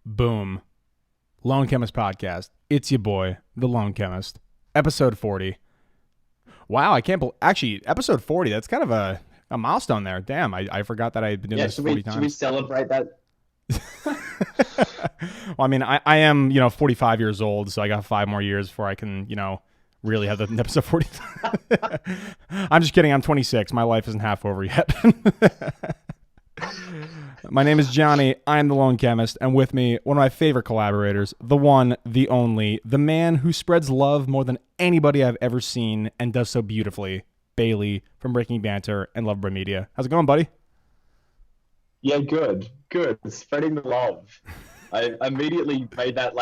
Boom. Lone Chemist Podcast. It's your boy, the Lone Chemist. Episode 40. Wow, I can't believe... Actually, episode 40, that's kind of a milestone there. Damn, I forgot that I had been doing this 40 times. Should we celebrate that? Well, I mean, I am, 45 years old, so I got 5 more years before I can, really have the episode 40. I'm just kidding. I'm 26. My life isn't half over yet. My name is Johnny. I am the Lone Chemist, and with me, one of my favorite collaborators, the one, the only, the man who spreads love more than anybody I've ever seen and does so beautifully, Bailey from Breaking Banter and Loverboy Media. How's it going, buddy? Yeah, good. Spreading the love. I immediately made that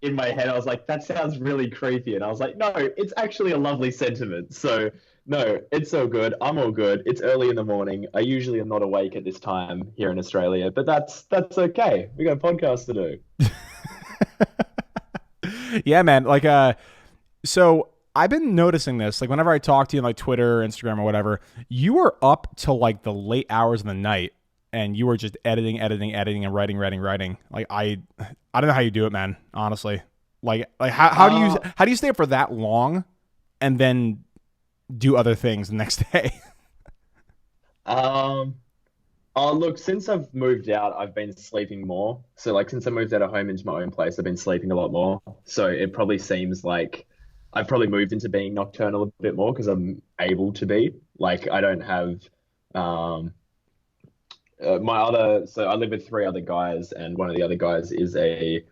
in my head. I was like, that sounds really creepy. And I was like, no, it's actually a lovely sentiment. So no, it's so good. I'm all good. It's early in the morning. I usually am not awake at this time here in Australia, but that's okay. We got a podcast to do. Yeah, man. So I've been noticing this. Like, whenever I talk to you on Twitter, Instagram, or whatever, you are up till the late hours of the night, and you are just editing, and writing. Like, I don't know how you do it, man. Honestly, how do you stay up for that long, and then do other things the next day? Oh, look, since I've moved out, I've been sleeping more. So, since I moved out of home into my own place, I've been sleeping a lot more. So it probably seems like I've probably moved into being nocturnal a bit more because I'm able to be. I don't have so I live with 3 other guys, and one of the other guys is a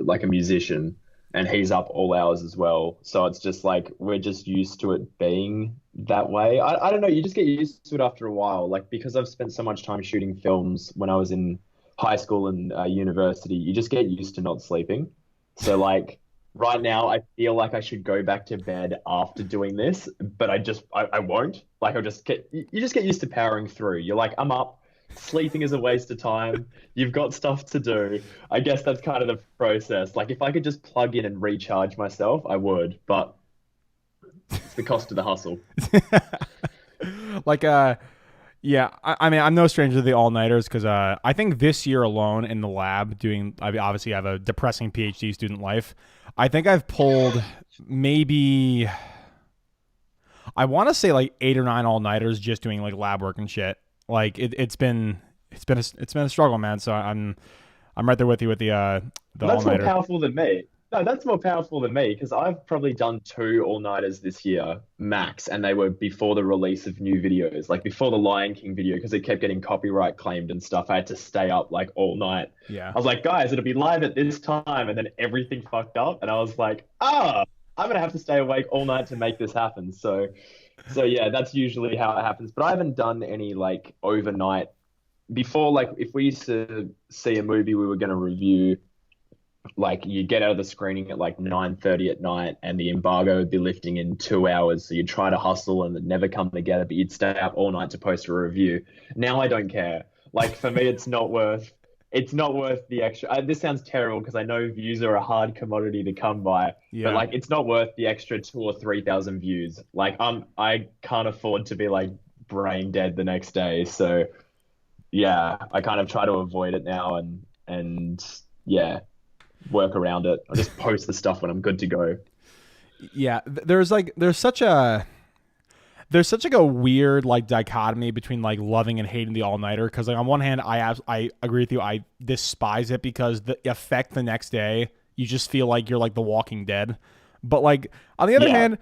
musician, and he's up all hours as well. So it's just we're just used to it being that way. I don't know, you just get used to it after a while. Because I've spent so much time shooting films when I was in high school and university, you just get used to not sleeping. So right now I feel like I should go back to bed after doing this, but I won't. You just get used to powering through. You're like, I'm up. Sleeping is a waste of time. You've got stuff to do. I guess that's kind of the process. If I could just plug in and recharge myself, I would, but it's the cost of the hustle. Yeah, I mean, I'm no stranger to the all-nighters because I think this year alone in the lab obviously I have a depressing PhD student life. I think I've pulled maybe, I want to say 8 or 9 all-nighters just doing lab work and shit. It's been a struggle, man. So I'm right there with you with the That's more all-nighter. powerful than me. No, that's more powerful than me because I've probably done 2 all-nighters this year max, and they were before the release of new videos, before the Lion King video, because it kept getting copyright claimed and stuff. I had to stay up all night. Yeah. I was like, guys, it'll be live at this time, and then everything fucked up, and I was like, I'm gonna have to stay awake all night to make this happen. So yeah, that's usually how it happens. But I haven't done any overnight before. If we used to see a movie we were going to review, you get out of the screening at 9:30 at night, and the embargo would be lifting in 2 hours. So you'd try to hustle and it'd never come together, but you'd stay up all night to post a review. Now I don't care. For me, it's not worth the extra. This sounds terrible because I know views are a hard commodity to come by, Yeah. but it's not worth the extra 2 or 3,000 views. I can't afford to be brain dead the next day. So yeah, I kind of try to avoid it now and yeah, work around it. I just post the stuff when I'm good to go. Yeah, there's such a weird dichotomy between loving and hating the all-nighter, because on one hand I agree with you, I despise it because the effect the next day, you just feel like you're The Walking Dead. But on the other hand,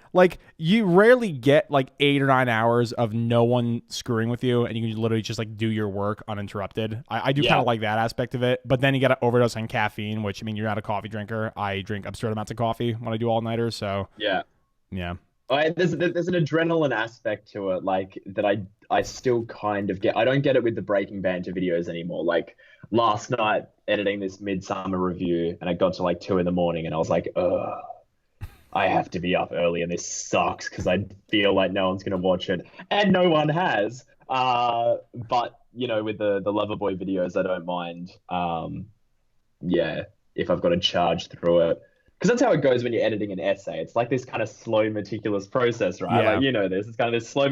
you rarely get 8 or 9 hours of no one screwing with you, and you can literally just do your work uninterrupted. I do kind of like that aspect of it, but then you got to overdose on caffeine, which, I mean, you're not a coffee drinker. I drink absurd amounts of coffee when I do all-nighters, so Yeah. yeah. There's an adrenaline aspect to it, that I still kind of get. I don't get it with the Breaking Banter videos anymore. Last night, editing this Midsommar review, and I got to 2 in the morning, and I was like, ugh, I have to be up early, and this sucks because I feel like no one's gonna watch it, and no one has. But with the Loverboy videos, I don't mind. Yeah, if I've got to charge through it. Because that's how it goes when you're editing an essay. It's this kind of slow, meticulous process, right? Yeah. It's kind of this slow,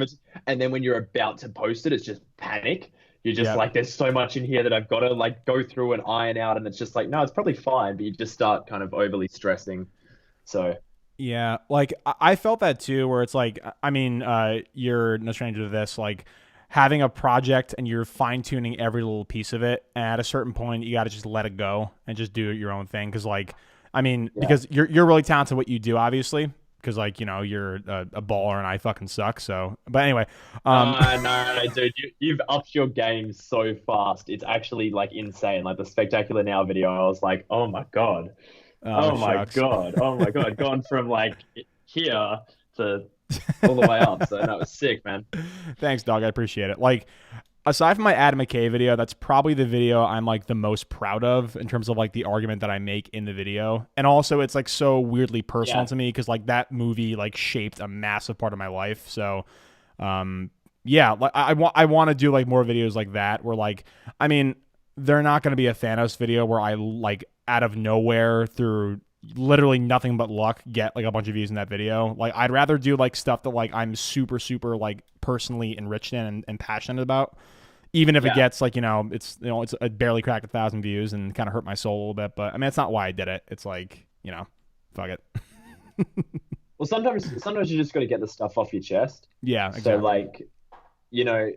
and then when you're about to post it, it's just panic. You're just Yeah. like, there's so much in here that I've got to like go through and iron out, and it's just like, no, it's probably fine, but you just start kind of overly stressing. So Yeah, like I felt that too, where it's like, I mean, you're no stranger to this, like having a project and you're fine tuning every little piece of it. And at a certain point, you got to just let it go and just do your own thing. Cause like, I mean, yeah. because you're really talented at what you do, obviously. Cause like, you know, you're a baller and I fucking suck. So, but anyway, No, dude, you've upped your game so fast. It's actually like insane. Like the Spectacular Now video, I was like, oh shucks. oh my God, gone from like here to all the way up. So that was sick, man. Thanks, dog. I appreciate it. Like, aside from my Adam McKay video, that's probably the video I'm like the most proud of in terms of like the argument that I make in the video. And also it's like so weirdly personal Yeah, to me because like that movie like shaped a massive part of my life. So um yeah, like I want to do like more videos like that where like I mean, they're not going to be a Thanos video where I like out of nowhere through literally nothing but luck get like a bunch of views in that video. Like I'd rather do like stuff that like I'm super like personally enriched in and passionate about, even if it yeah. gets like it's it barely cracked 1,000 views and kind of hurt my soul a little bit. But I mean, it's not why I did it. It's like fuck it. Well, sometimes you just got to get the stuff off your chest. Yeah, So exactly. like, you know,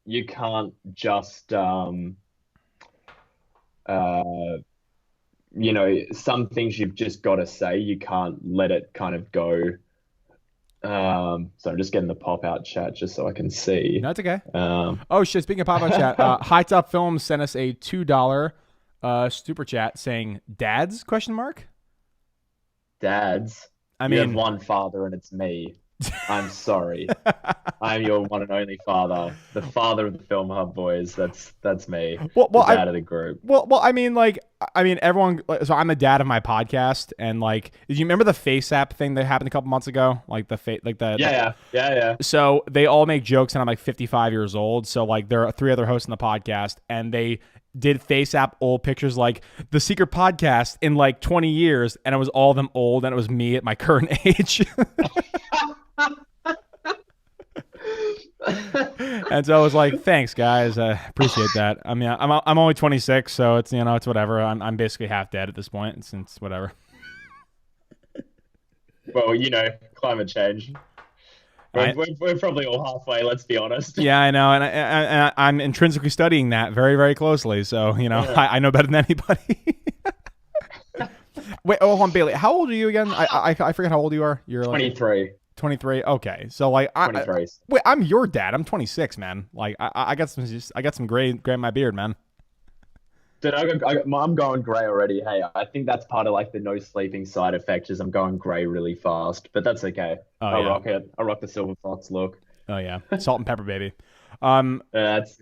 you can't just uh some things you've just got to say. You can't let it kind of go. So I'm just getting the pop out chat just so I can see. No, it's okay. Um, Oh shit! Speaking of pop up chat, High Top Films sent us a $2 super chat saying "Dads?" question mark. Dads, I you have mean, one father and it's me. I'm sorry. I'm your one and only father, the father of the Film Hub boys. That's me, well, the well, I dad of the group. I mean, like, I mean, everyone. So I'm the dad of my podcast, and like, did you remember the Face App thing that happened a couple months ago? Like like the. Yeah. So they all make jokes, and I'm like 55 years old. So like, there are three other hosts in the podcast, and they did Face App old pictures, like the secret podcast in like 20 years, and it was all of them old, and it was me at my current age. And so I was like, "Thanks, guys. I appreciate that." I mean, I'm only 26, so it's it's whatever. I'm basically half dead at this point, since whatever. Well, climate change. We're, I we're, we're probably all halfway, let's be honest. Yeah, I know, and I'm intrinsically studying that very very closely. So Yeah. I know better than anybody. Wait, oh, hold on, Bailey. How old are you again? I forget how old you are. You're like 23. 23. Okay, so like 23. wait, I'm your dad. I'm 26, man. Like I got some gray in my beard, man. Dude, I'm going grey already. Hey, I think that's part of like the no sleeping side effect is I'm going grey really fast, but that's okay. Oh I yeah, rock it. I rock the silver fox look. oh yeah, salt and pepper, baby. Um, That's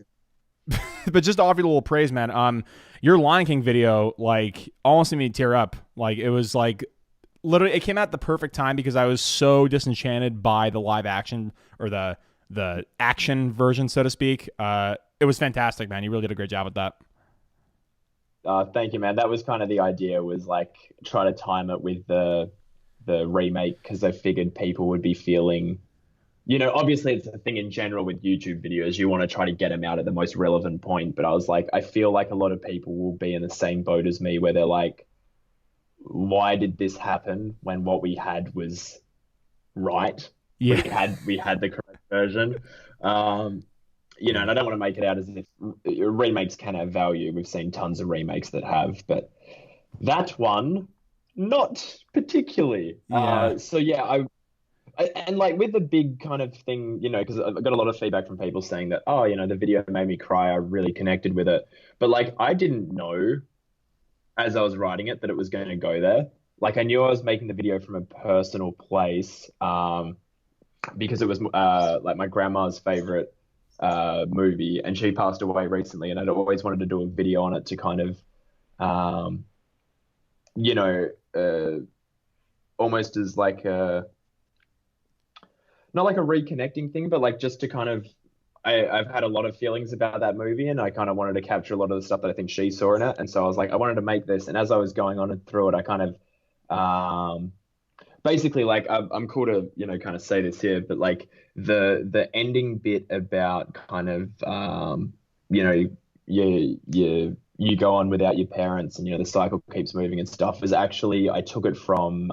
but just to offer you a little praise, man. Your Lion King video like almost made me tear up. Like it was like literally it came out at the perfect time because I was so disenchanted by the live action or the action version, so to speak. It was fantastic, man. You really did a great job with that. thank you, man. That was kind of the idea was like try to time it with the remake because I figured people would be feeling, obviously it's a thing in general with YouTube videos. You want to try to get them out at the most relevant point, but I was like, I feel like a lot of people will be in the same boat as me where they're like, why did this happen when what we had was right? We Yeah, had the correct version. And I don't want to make it out as if remakes can have value. We've seen tons of remakes that have, but that one, not particularly. yeah, So yeah, and like with the big kind of thing, because I got a lot of feedback from people saying that, oh, the video made me cry. I really connected with it, but like I didn't know as I was writing it that it was going to go there. Like I knew I was making the video from a personal place, because it was like my grandma's favorite movie, and she passed away recently, and I'd always wanted to do a video on it to kind of, um, you know, uh, almost as like a not like a reconnecting thing, but like just to kind of. I've had a lot of feelings about that movie, and I kind of wanted to capture a lot of the stuff that I think she saw in it, and so I was like, I wanted to make this, and as I was going on and through it, I kind of, basically like I'm cool to kind of say this here, but like the ending bit about kind of you know, you go on without your parents and, the cycle keeps moving and stuff is actually, I took it from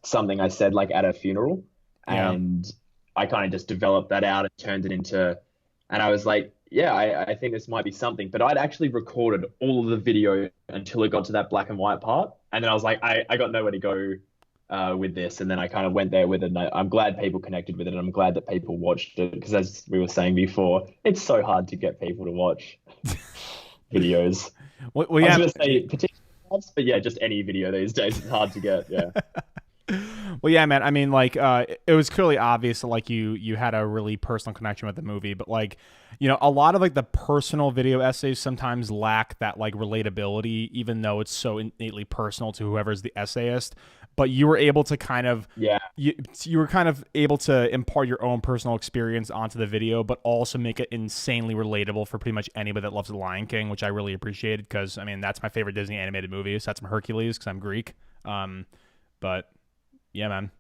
something I said like at a funeral, Yeah. and I kind of just developed that out and turned it into, and I was like, yeah, I think this might be something. But I'd actually recorded all of the video until it got to that black and white part. And then I was like, I got nowhere to go with this. And then I kind of went there with it. And I'm glad people connected with it. And I'm glad that people watched it because, as we were saying before, it's so hard to get people to watch videos. Well, I was yeah. going to say particular ones, but yeah, just any video these days, it's hard to get. Yeah. Well, yeah, man. I mean, like, it was clearly obvious that like you had a really personal connection with the movie, but like, a lot of like the personal video essays sometimes lack that like relatability, even though it's so innately personal to whoever's the essayist. But you were able to kind of Yeah. you were kind of able to impart your own personal experience onto the video, but also make it insanely relatable for pretty much anybody that loves The Lion King, which I really appreciated because I mean that's my favorite Disney animated movie. So that's from Hercules because I'm Greek. But yeah, man.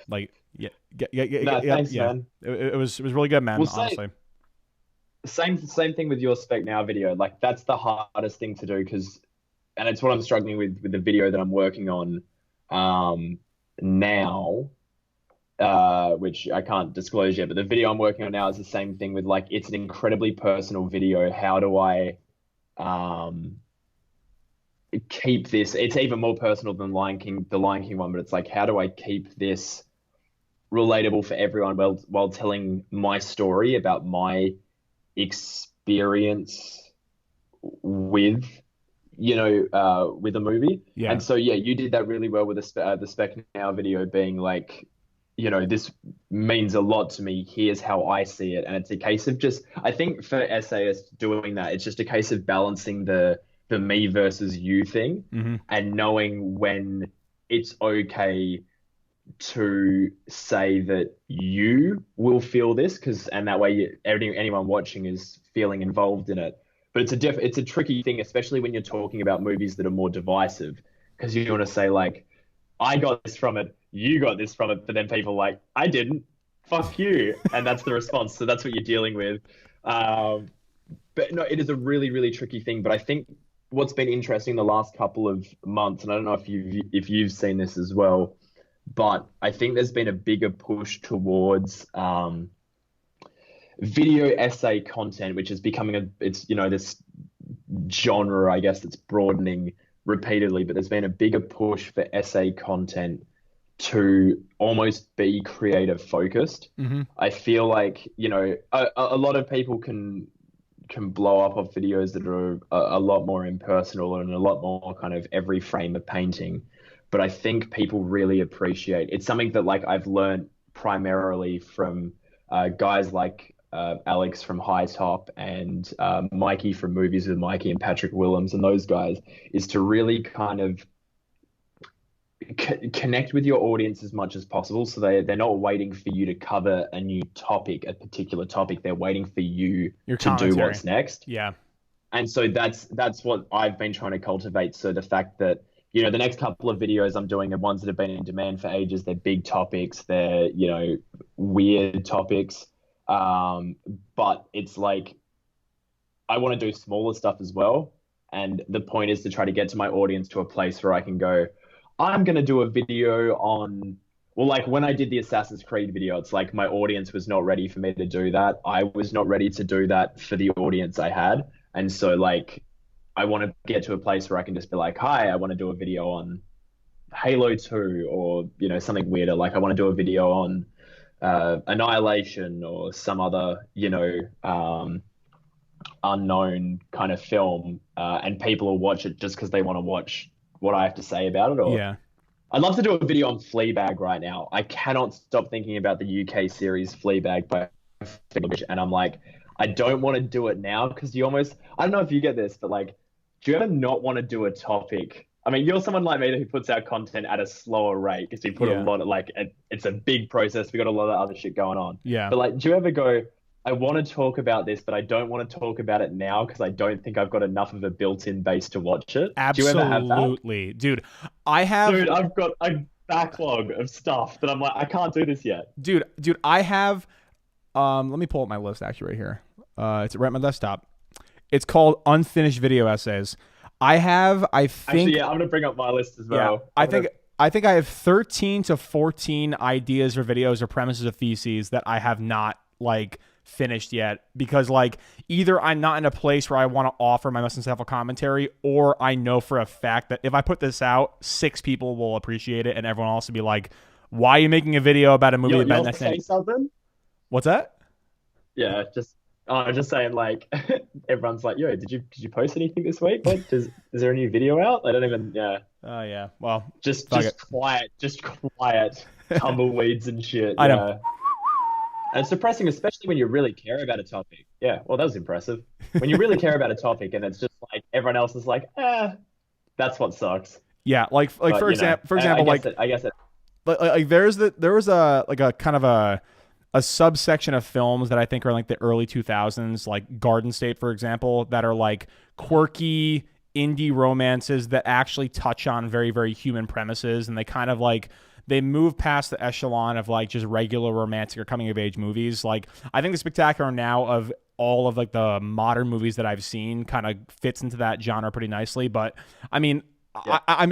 Like, yeah, No, thanks, yeah. man. It was really good, man. Well, Honestly. same thing with your spec now video. Like that's the hardest thing to do because, and it's what I'm struggling with the video that I'm working on now, which I can't disclose yet. But the video I'm working on now is the same thing with like it's an incredibly personal video. How do I um keep this? It's even more personal than the Lion King one, but it's like how do I keep this relatable for everyone while telling my story about my experience with with a movie. Yeah. And so yeah, you did that really well with the spec now video being like, this means a lot to me, here's how I see it. And it's a case of just, I think for essayists doing that, it's just a case of balancing the me versus you thing, Mm-hmm. and knowing when it's okay to say that you will feel this and that way anyone watching is feeling involved in it. But it's a tricky thing, especially when you're talking about movies that are more divisive, because you want to say like, I got this from it, you got this from it, but then people are like, I didn't, fuck you, and that's the response. So that's what you're dealing with. But no, it is a really, really tricky thing. But I think what's been interesting the last couple of months, and I don't know if you've seen this as well, but I think there's been a bigger push towards video essay content, which is becoming it's this genre, I guess, that's broadening repeatedly. But there's been a bigger push for essay content to almost be creative focused. Mm-hmm. I feel like a lot of people can blow up off videos that are a lot more impersonal and a lot more kind of every frame of painting. But I think people really appreciate it's something that like I've learned primarily from guys like Alex from High Top and Mikey from Movies with Mikey and Patrick Willems and those guys, is to really kind of connect with your audience as much as possible. So they're not waiting for you to cover a new topic, a particular topic. They're waiting for you Your to do commentary. what's next. Yeah. And so that's what I've been trying to cultivate. So the fact that, the next couple of videos I'm doing are ones that have been in demand for ages. They're big topics. They're, weird topics. But it's like, I want to do smaller stuff as well. And the point is to try to get to my audience to a place where I can go, I'm going to do a video on, well, like when I did the Assassin's Creed video, it's like my audience was not ready for me to do that. I was not ready to do that for the audience I had. And so like, I want to get to a place where I can just be like, hi, I want to do a video on Halo 2 or, something weirder. Like I want to do a video on Annihilation or some other, unknown kind of film. And people will watch it just because they want to watch what I have to say about it. Or Yeah. I'd love to do a video on Fleabag right now. I cannot stop thinking about the UK series Fleabag by Fleabag, and I'm like, I don't want to do it now because I don't know if you get this, but like, do you ever not want to do a topic? I mean, you're someone like me who puts out content at a slower rate because we put a lot of it's a big process. We got a lot of other shit going on. Yeah. But like, do you ever go, I want to talk about this, but I don't want to talk about it now because I don't think I've got enough of a built-in base to watch it. Absolutely. Do you ever have that? Dude, I have. Dude, I've got a backlog of stuff that I'm like, I can't do this yet. Dude, I have. Let me pull up my list actually right here. It's right on my desktop. It's called Unfinished Video Essays. I Actually, think, yeah, I'm gonna bring up my list as yeah, well. I'm gonna. I think I have 13 to 14 ideas or videos or premises or theses that I have not like finished yet because like either I'm not in a place where I want to offer my most insightful commentary, or I know for a fact that if I put this out, 6 people will appreciate it and everyone else will be like, "Why are you making a video about a movie about You'll next say night?" something? What's that? Yeah, just saying like everyone's like, yo, did you post anything this week? What is there a new video out? I don't even yeah. Oh yeah. Well, Just fuck it. just quiet tumbleweeds and shit. I know. Yeah. And it's depressing, especially when you really care about a topic. Yeah, well, that was impressive. When you really care about a topic and it's just like everyone else is like, that's what sucks. Yeah, like But for I example, guess I guess it. like there was a like a kind of a subsection of films that I think are like the early 2000s, like Garden State, for example, that are like quirky indie romances that actually touch on very, very human premises. And they kind of like, they move past the echelon of like just regular romantic or coming of age movies. Like, I think the spectacular now of all of like the modern movies that I've seen kind of fits into that genre pretty nicely. But I mean, Yeah. I'm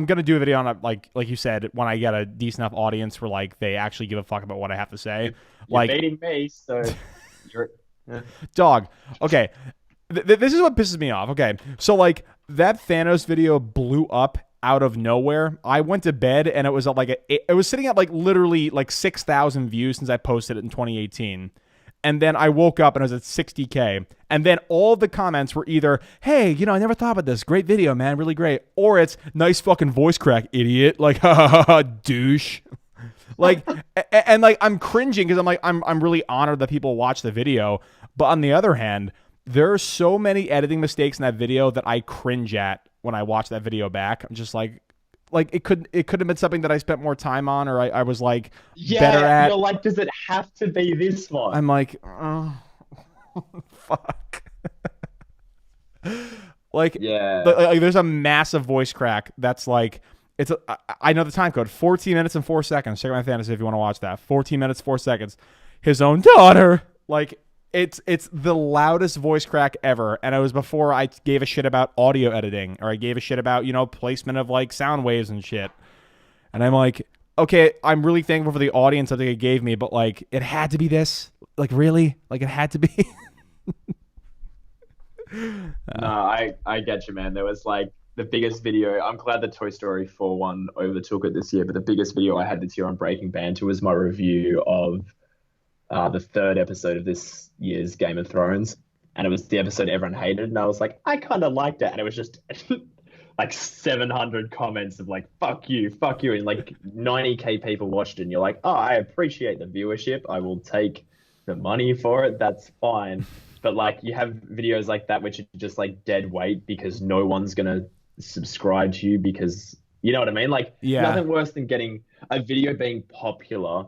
gonna do a video on it, like you said, when I get a decent enough audience where like they actually give a fuck about what I have to say. You're Like, baiting me, so you're. dog. Okay, this is what pisses me off. Okay, so like that Thanos video blew up out of nowhere. I went to bed and it was at like it was sitting at like literally like 6,000 views since I posted it in 2018. And then I woke up and it was at 60K. And then all the comments were either, "Hey, I never thought about this. Great video, man. Really great." Or it's, "Nice fucking voice crack, idiot." Like, ha ha ha, ha, douche. Like, and like, I'm cringing because I'm like, I'm really honored that people watch the video. But on the other hand, there are so many editing mistakes in that video that I cringe at when I watch that video back. I'm just like it could have been something that I spent more time on, or I was like better at. You're like, does it have to be this one? I'm like, oh, fuck. Like, Yeah. like, there's a massive voice crack that's like, I know the time code, 14 minutes and 4 seconds. Check my fantasy if you want to watch that. 14 minutes, 4 seconds. His own daughter. Like, it's the loudest voice crack ever. And it was before I gave a shit about audio editing, or I gave a shit about, placement of like sound waves and shit. And I'm like, okay, I'm really thankful for the audience that they gave me, but like, it had to be this? Like, really? Like, it had to be? No, I get you, man. There was like the biggest video. I'm glad the Toy Story 4 one overtook it this year, but the biggest video I had this year on Breaking Banter was my review of the third episode of this year's Game of Thrones. And it was the episode everyone hated. And I was like, I kind of liked it. And it was just like 700 comments of like, fuck you, fuck you. And like 90K people watched it. And you're like, oh, I appreciate the viewership. I will take the money for it. That's fine. But like, you have videos like that which are just like dead weight because no one's going to subscribe to you because, you know what I mean? Like, Yeah. nothing worse than getting a video being popular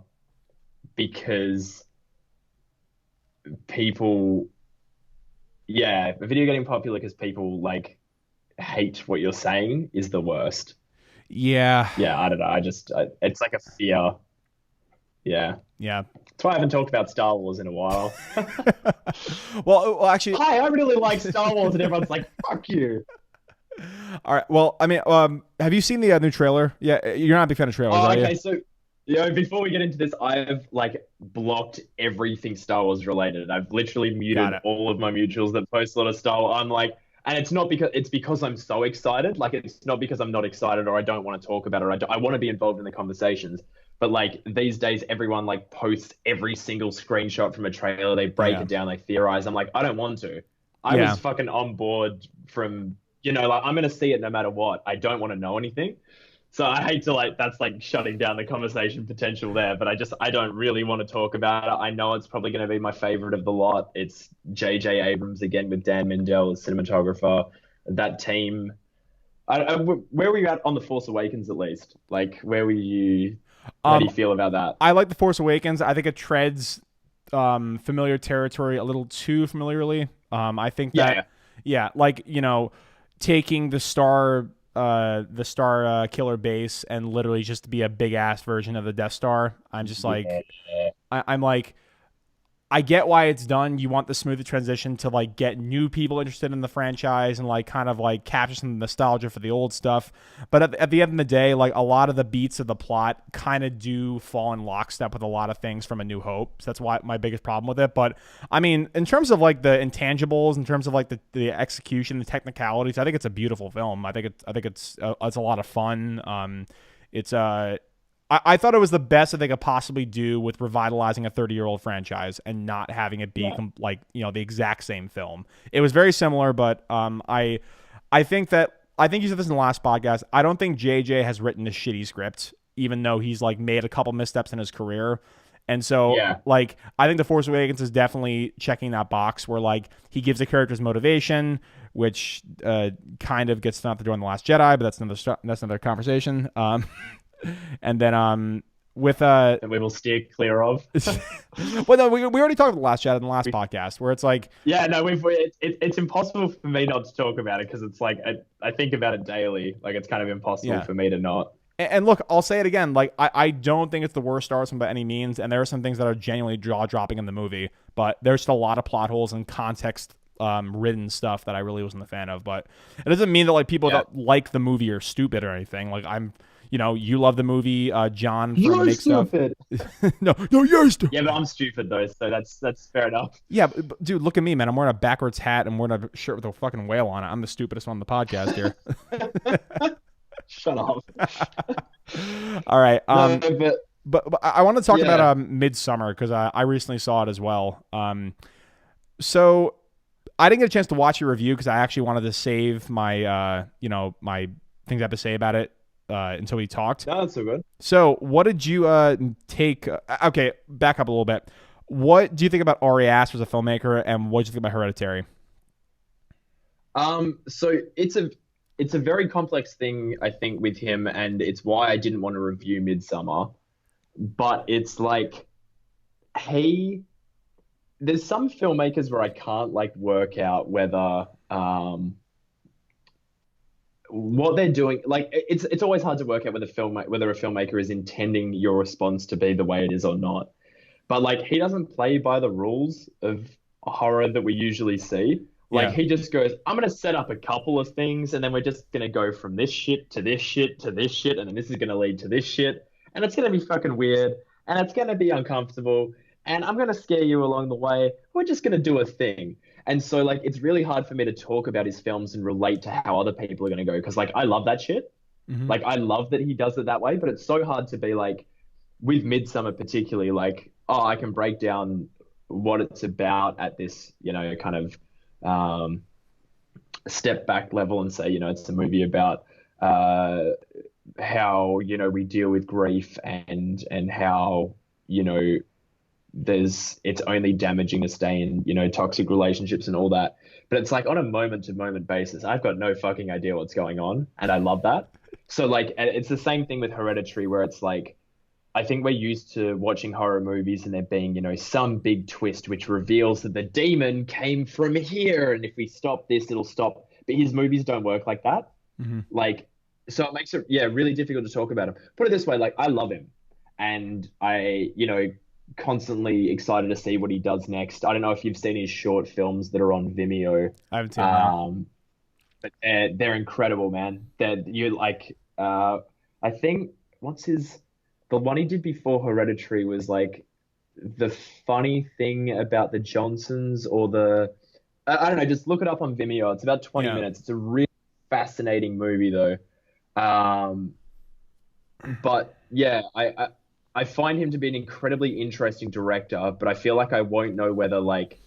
because people, yeah, a video getting popular because people like hate what you're saying is the worst. Yeah. Yeah, I don't know. It's like a fear. Yeah. Yeah. That's why I haven't talked about Star Wars in a while. Well, actually, Hi, I really like Star Wars, and everyone's like, fuck you. all right. Well, I mean, have you seen the new trailer? Yeah, you're not a big fan of trailers, Oh, are okay, you? so before we get into this, I've like blocked everything Star Wars related. I've literally Got muted it. all of my mutuals that post a lot of Star Wars. I'm like, and it's because I'm so excited. Like, it's not because I'm not excited or I don't want to talk about it. Or I want to be involved in the conversations. But like these days, everyone like posts every single screenshot from a trailer. They break Yeah. it down. They theorize. I'm like, I don't want to. I Yeah. was fucking on board from, like I'm gonna see it no matter what. I don't want to know anything. So I hate to like that's like shutting down the conversation potential there, but I don't really want to talk about it. I know it's probably going to be my favorite of the lot. It's J.J. Abrams again with Dan Mindell as cinematographer. That team. Where were you at on The Force Awakens at least? Like where were you? How do you feel about that? I like The Force Awakens. I think it treads familiar territory a little too familiarly. I think that, yeah, like, taking the star killer base and literally just to be a big ass version of the Death Star. I'm just like, Yeah. I'm like, I get why it's done. You want the smooth transition to like get new people interested in the franchise and like kind of like capture some nostalgia for the old stuff. But at the end of the day, like a lot of the beats of the plot kind of do fall in lockstep with a lot of things from A New Hope. So that's why my biggest problem with it. But I mean, in terms of like the intangibles, in terms of like the execution, the technicalities, I think it's a beautiful film. I think it's a lot of fun. It's I thought it was the best that they could possibly do with revitalizing a 30-year-old franchise and not having it be like, you know, the exact same film. It was very similar, but I think you said this in the last podcast. I don't think JJ has written a shitty script, even though he's like made a couple missteps in his career. And so, like, I think The Force Awakens is definitely checking that box where, like, he gives the characters motivation, which kind of gets thrown out the door in The Last Jedi, but that's another conversation. And then with that we will steer clear of. Well, no, we already talked about The Last Jedi in the last podcast, where it's like, it's impossible for me not to talk about it because it's like I think about it daily. Like it's kind of impossible for me to not. And look, I'll say it again. Like I don't think it's the worst Star Wars film by any means, and there are some things that are genuinely jaw dropping in the movie, but there's just a lot of plot holes and context ridden stuff that I really wasn't a fan of. But it doesn't mean that like people that like the movie are stupid or anything. Like you love the movie, John. You're stupid. no, you're stupid. Yeah, but I'm stupid though, so that's fair enough. Yeah, but, dude, look at me, man. I'm wearing a backwards hat and wearing a shirt with a fucking whale on it. I'm the stupidest one on the podcast here. Shut up. All right. But I want to talk about Midsommar because I recently saw it as well. So I didn't get a chance to watch your review because I actually wanted to save my my things I have to say about it until we talked. No, that's so good. So what did you take? Okay, back up a little bit. What do you think about Ari Aster as a filmmaker, and what did you think about Hereditary? So it's a very complex thing, I think, with him, and it's why I didn't want to review Midsommar. But it's like, there's some filmmakers where I can't like work out whether what they're doing. Like it's always hard to work out whether a filmmaker is intending your response to be the way it is or not. But like he doesn't play by the rules of horror that we usually see. Like he just goes, I'm gonna set up a couple of things, and then we're just gonna go from this shit to this shit to this shit, and then this is gonna lead to this shit, and it's gonna be fucking weird, and it's gonna be uncomfortable, and I'm gonna scare you along the way. We're just gonna do a thing. And so like it's really hard for me to talk about his films and relate to how other people are gonna go, because like I love that shit. Mm-hmm. Like I love that he does it that way, but it's so hard to be like with Midsommar particularly, like, oh, I can break down what it's about at this, kind of step back level and say, it's a movie about how, we deal with grief and how, it's only damaging to stay in, toxic relationships and all that. But it's like on a moment to moment basis, I've got no fucking idea what's going on. And I love that. So like, it's the same thing with Hereditary, where it's like, I think we're used to watching horror movies and there being, some big twist which reveals that the demon came from here, and if we stop this, it'll stop. But his movies don't work like that. Mm-hmm. Like, so it makes it, really difficult to talk about him. Put it this way, like, I love him, and I, constantly excited to see what he does next. I don't know if you've seen his short films that are on Vimeo. I haven't seen them. But they're incredible, man. I think, the one he did before Hereditary was like the funny thing about the Johnsons, or I don't know, just look it up on Vimeo. It's about 20 minutes. It's a really fascinating movie though. But yeah, I find him to be an incredibly interesting director, but I feel like I won't know whether like,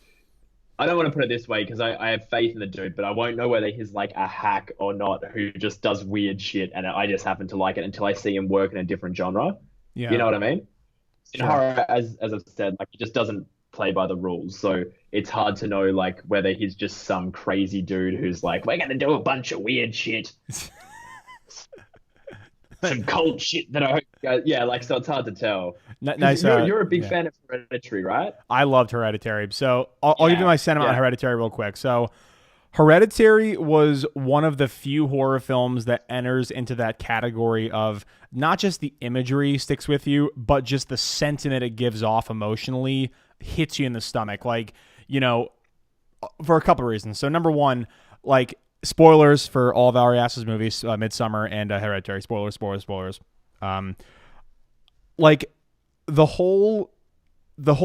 I don't want to put it this way because I have faith in the dude, but I won't know whether he's like a hack or not who just does weird shit and I just happen to like it until I see him work in a different genre. Yeah. You know what I mean? In horror, as I've said, like he just doesn't play by the rules. So it's hard to know like whether he's just some crazy dude who's like, we're gonna do a bunch of weird shit. Some cold shit that I hope so it's hard to tell. Nice. You're a big fan of Hereditary, right? I loved Hereditary. So I'll give you my sentiment on Hereditary real quick. So Hereditary was one of the few horror films that enters into that category of not just the imagery sticks with you, but just the sentiment it gives off emotionally hits you in the stomach. Like, you know, for a couple of reasons. So number one, like spoilers for all of Ari Aster's movies, Midsommar and Hereditary. Spoilers. Um, like the whole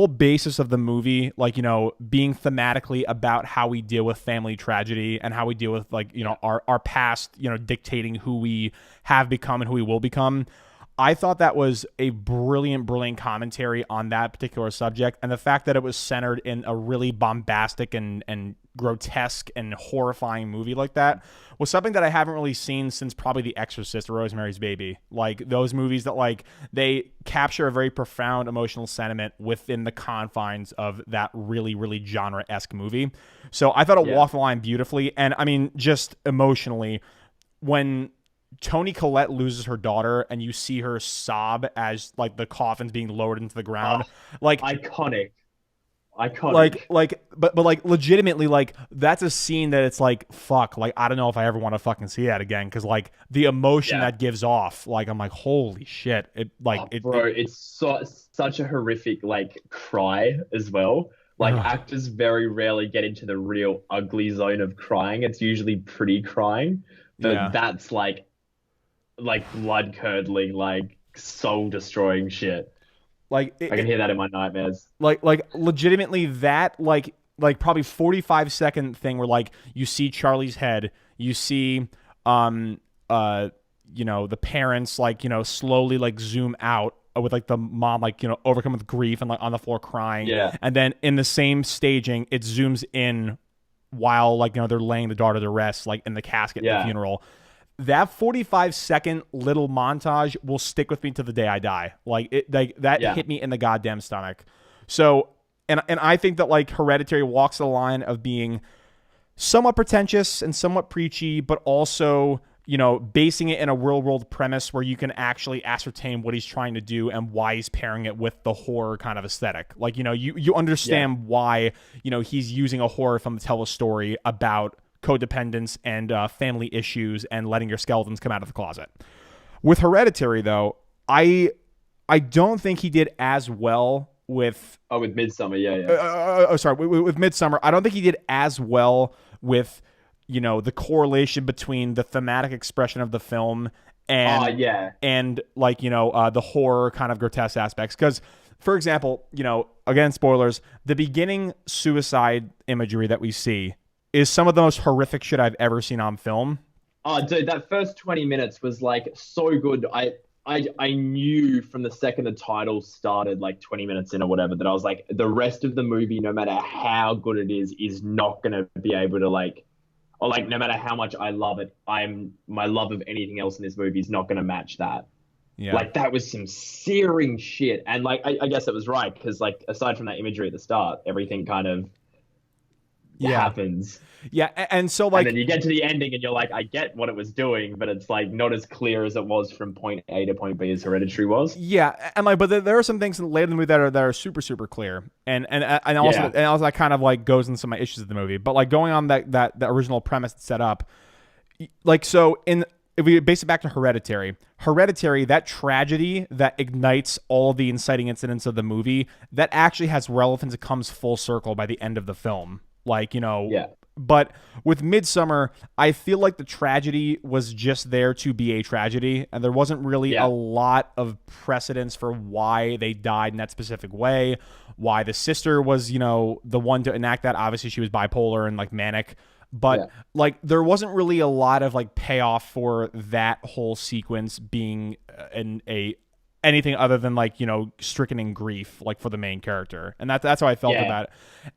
basis of the movie, like, you know, being thematically about how we deal with family tragedy and how we deal with, like, you know, our past, you know, dictating who we have become and who we will become. I thought that was a brilliant commentary on that particular subject. And the fact that it was centered in a really bombastic and grotesque and horrifying movie like that was something that I haven't really seen since probably The Exorcist or Rosemary's Baby. Like those movies that, like, they capture a very profound emotional sentiment within the confines of that really genre-esque movie. So I thought it walked the line beautifully. And I mean, just emotionally, when Toni Collette loses her daughter and you see her sob as, like, the coffin's being lowered into the ground, like iconic. But like legitimately, like, that's a scene that it's like, fuck, like, I don't know if I ever want to fucking see that again, because like the emotion that gives off, like, I'm like, holy shit, it's such a horrific, like, cry as well. Like, actors very rarely get into the real ugly zone of crying. It's usually pretty crying, but that's like blood curdling, like soul destroying shit. Like I can hear that in my nightmares. Like legitimately that, like probably 45-second thing where, like, you see Charlie's head, you see you know, the parents, like, you know, slowly, like, zoom out with, like, the mom, like, you know, overcome with grief and, like, on the floor crying. Yeah. And then in the same staging, it zooms in while, like, you know, they're laying the daughter to rest, like, in the casket at the funeral. That 45-second little montage will stick with me to the day I die. Like, it, like, that hit me in the goddamn stomach. So, and I think that, like, Hereditary walks the line of being somewhat pretentious and somewhat preachy, but also, you know, basing it in a real world premise where you can actually ascertain what he's trying to do and why he's pairing it with the horror kind of aesthetic. Like, you know, you understand why, you know, he's using a horror film to tell a story about codependence and family issues and letting your skeletons come out of the closet. With Hereditary, though, I don't think he did as well with... Oh, with Midsommar, with Midsommar, I don't think he did as well with, you know, the correlation between the thematic expression of the film and like, you know, the horror kind of grotesque aspects. Because, for example, you know, again, spoilers, the beginning suicide imagery that we see is some of the most horrific shit I've ever seen on film. Oh, dude, that first 20 minutes was, like, so good. I knew from the second the title started, like 20 minutes in or whatever, that I was like, the rest of the movie, no matter how good it is not going to be able to, like, or, like, no matter how much I love it, my love of anything else in this movie is not going to match that. Yeah. Like, that was some searing shit. And, like, I guess it was right, because, like, aside from that imagery at the start, everything kind of happens. Yeah, and so, like, and then you get to the ending and you're like, I get what it was doing, but it's, like, not as clear as it was from point A to point B as Hereditary was. Yeah, and, like, but there are some things later in the movie that are super clear, and also that kind of, like, goes into some of my issues of the movie. But, like, going on that original premise set up, like, so if we base it back to Hereditary, that tragedy that ignites all the inciting incidents of the movie, that actually has relevance. It comes full circle by the end of the film. Like, you know, but with Midsommar, I feel like the tragedy was just there to be a tragedy, and there wasn't really a lot of precedence for why they died in that specific way, why the sister was, you know, the one to enact that. Obviously, she was bipolar and, like, manic, but like, there wasn't really a lot of, like, payoff for that whole sequence being anything other than, like, you know, stricken in grief, like, for the main character. And that's how I felt about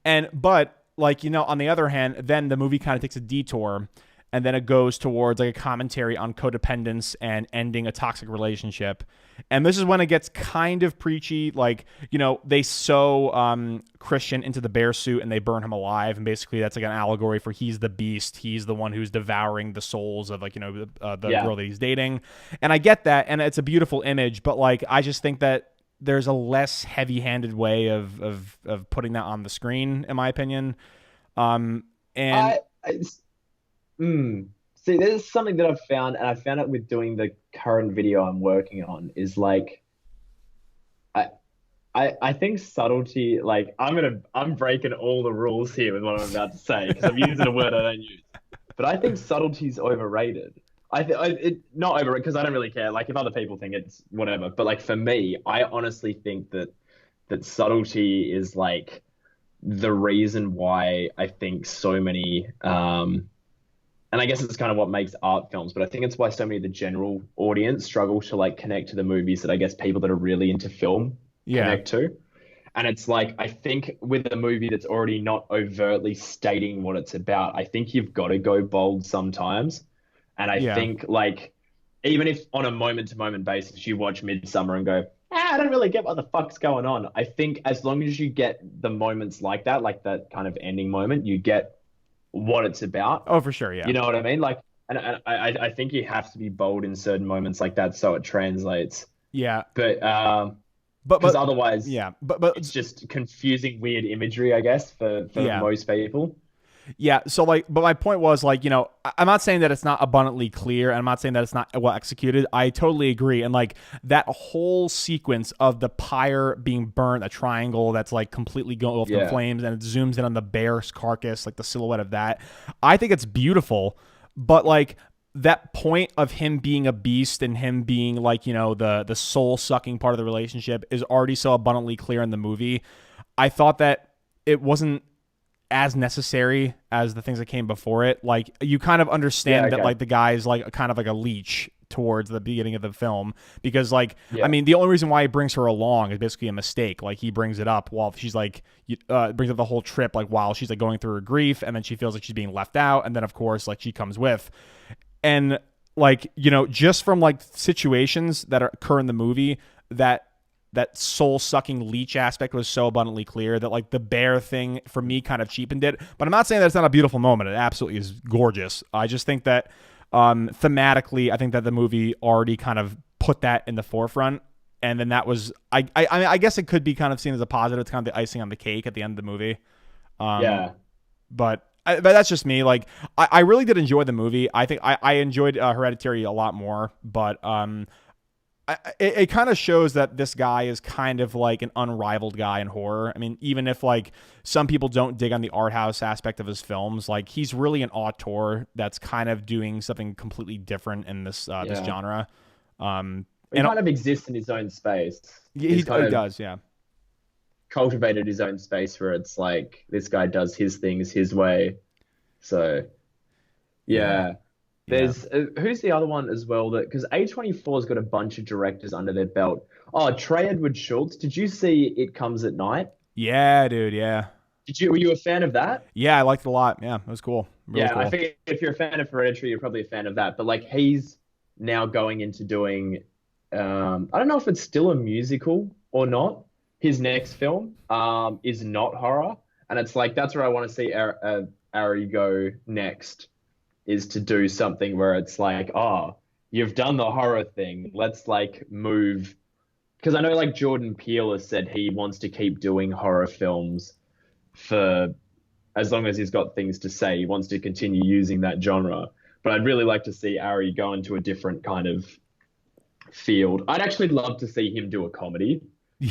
it. But like, you know, on the other hand, then the movie kind of takes a detour, and then it goes towards, like, a commentary on codependence and ending a toxic relationship. And this is when it gets kind of preachy. Like, you know, they sew Christian into the bear suit and they burn him alive, and basically that's, like, an allegory for he's the beast, he's the one who's devouring the souls of, like, you know, the girl that he's dating. And I get that, and it's a beautiful image, but, like, I just think that there's a less heavy-handed way of putting that on the screen, in my opinion. See, there's something that I've found, and I found it with doing the current video I'm working on, is, like, I think subtlety, like I'm breaking all the rules here with what I'm about to say because I'm using a word I don't use. But I think subtlety's overrated. It not overrated because I don't really care. Like if other people think it's whatever, but like for me, I honestly think that subtlety is like the reason why I think so many and I guess it's kind of what makes art films, but I think it's why so many of the general audience struggle to like connect to the movies that I guess people that are really into film Yeah, connect to. And it's like, I think with a movie that's already not overtly stating what it's about, I think you've got to go bold sometimes. And I yeah. think, like, even if on a moment to moment basis you watch Midsummer and go, I don't really get what the fuck's going on. I think as long as you get the moments like that kind of ending moment, you get what it's about. Oh, for sure. Yeah, You know what I mean? Like, and I think you have to be bold in certain moments like that so it translates. yeah. But But because otherwise yeah, but it's just confusing, weird imagery, I guess, for yeah. most people. Yeah, so like, but my point was like, I'm not saying that it's not abundantly clear, and I'm not saying that it's not well executed. I totally agree, and like that whole sequence of the pyre being burnt, a triangle that's like completely going off in Yeah. flames, and it zooms in on the bear's carcass, like the silhouette of that. I think it's beautiful, but like that point of him being a beast and him being like the soul sucking part of the relationship is already so abundantly clear in the movie. I thought that it wasn't as necessary as the things that came before it. Like you kind of Yeah. understand that Okay. like the guy is like kind of like a leech towards the beginning of the film because like I Yeah. mean the only reason why he brings her along is basically a mistake. Like he brings it up while she's like brings up the whole trip like while she's like going through her grief, and then she feels like she's being left out, and then of course like she comes with. And like just from like situations that occur in the movie, that soul sucking leech aspect was so abundantly clear that like the bear thing for me kind of cheapened it. But I'm not saying that it's not a beautiful moment. It absolutely is gorgeous. I just think that thematically, I think that the movie already kind of put that in the forefront. And then that was I guess it could be kind of seen as a positive. It's kind of the icing on the cake at the end of the movie. Um, Yeah. but that's just me. Like I really did enjoy the movie. I think I enjoyed Hereditary a lot more. But it kind of shows that this guy is kind of like an unrivaled guy in horror. I mean, even if like some people don't dig on the art house aspect of his films, like he's really an auteur that's kind of doing something completely different in this Yeah. genre. He And kind of exists in his own space. he He's kind of does, yeah, cultivated his own space where it's like this guy does his things his way. So yeah, yeah. yeah, There's who's the other one as well that because A24's got a bunch of directors under their belt. Oh, Trey Edward Schultz. Did you see It Comes at Night? yeah, dude, yeah, Were you a fan of that? yeah. I liked it a lot. Yeah, it was cool, really Yeah, I cool. think if you're a fan of Hereditary, you're probably a fan of that. But like he's now going into doing I don't know if it's still a musical or not. His next film is not horror. And it's like that's where I want to see Ari go next is to do something where it's like, oh, you've done the horror thing. Let's like move because I know like Jordan Peele has said he wants to keep doing horror films for as long as he's got things to say. He wants to continue using that genre. But I'd really like to see Ari go into a different kind of field. I'd actually love to see him do a comedy.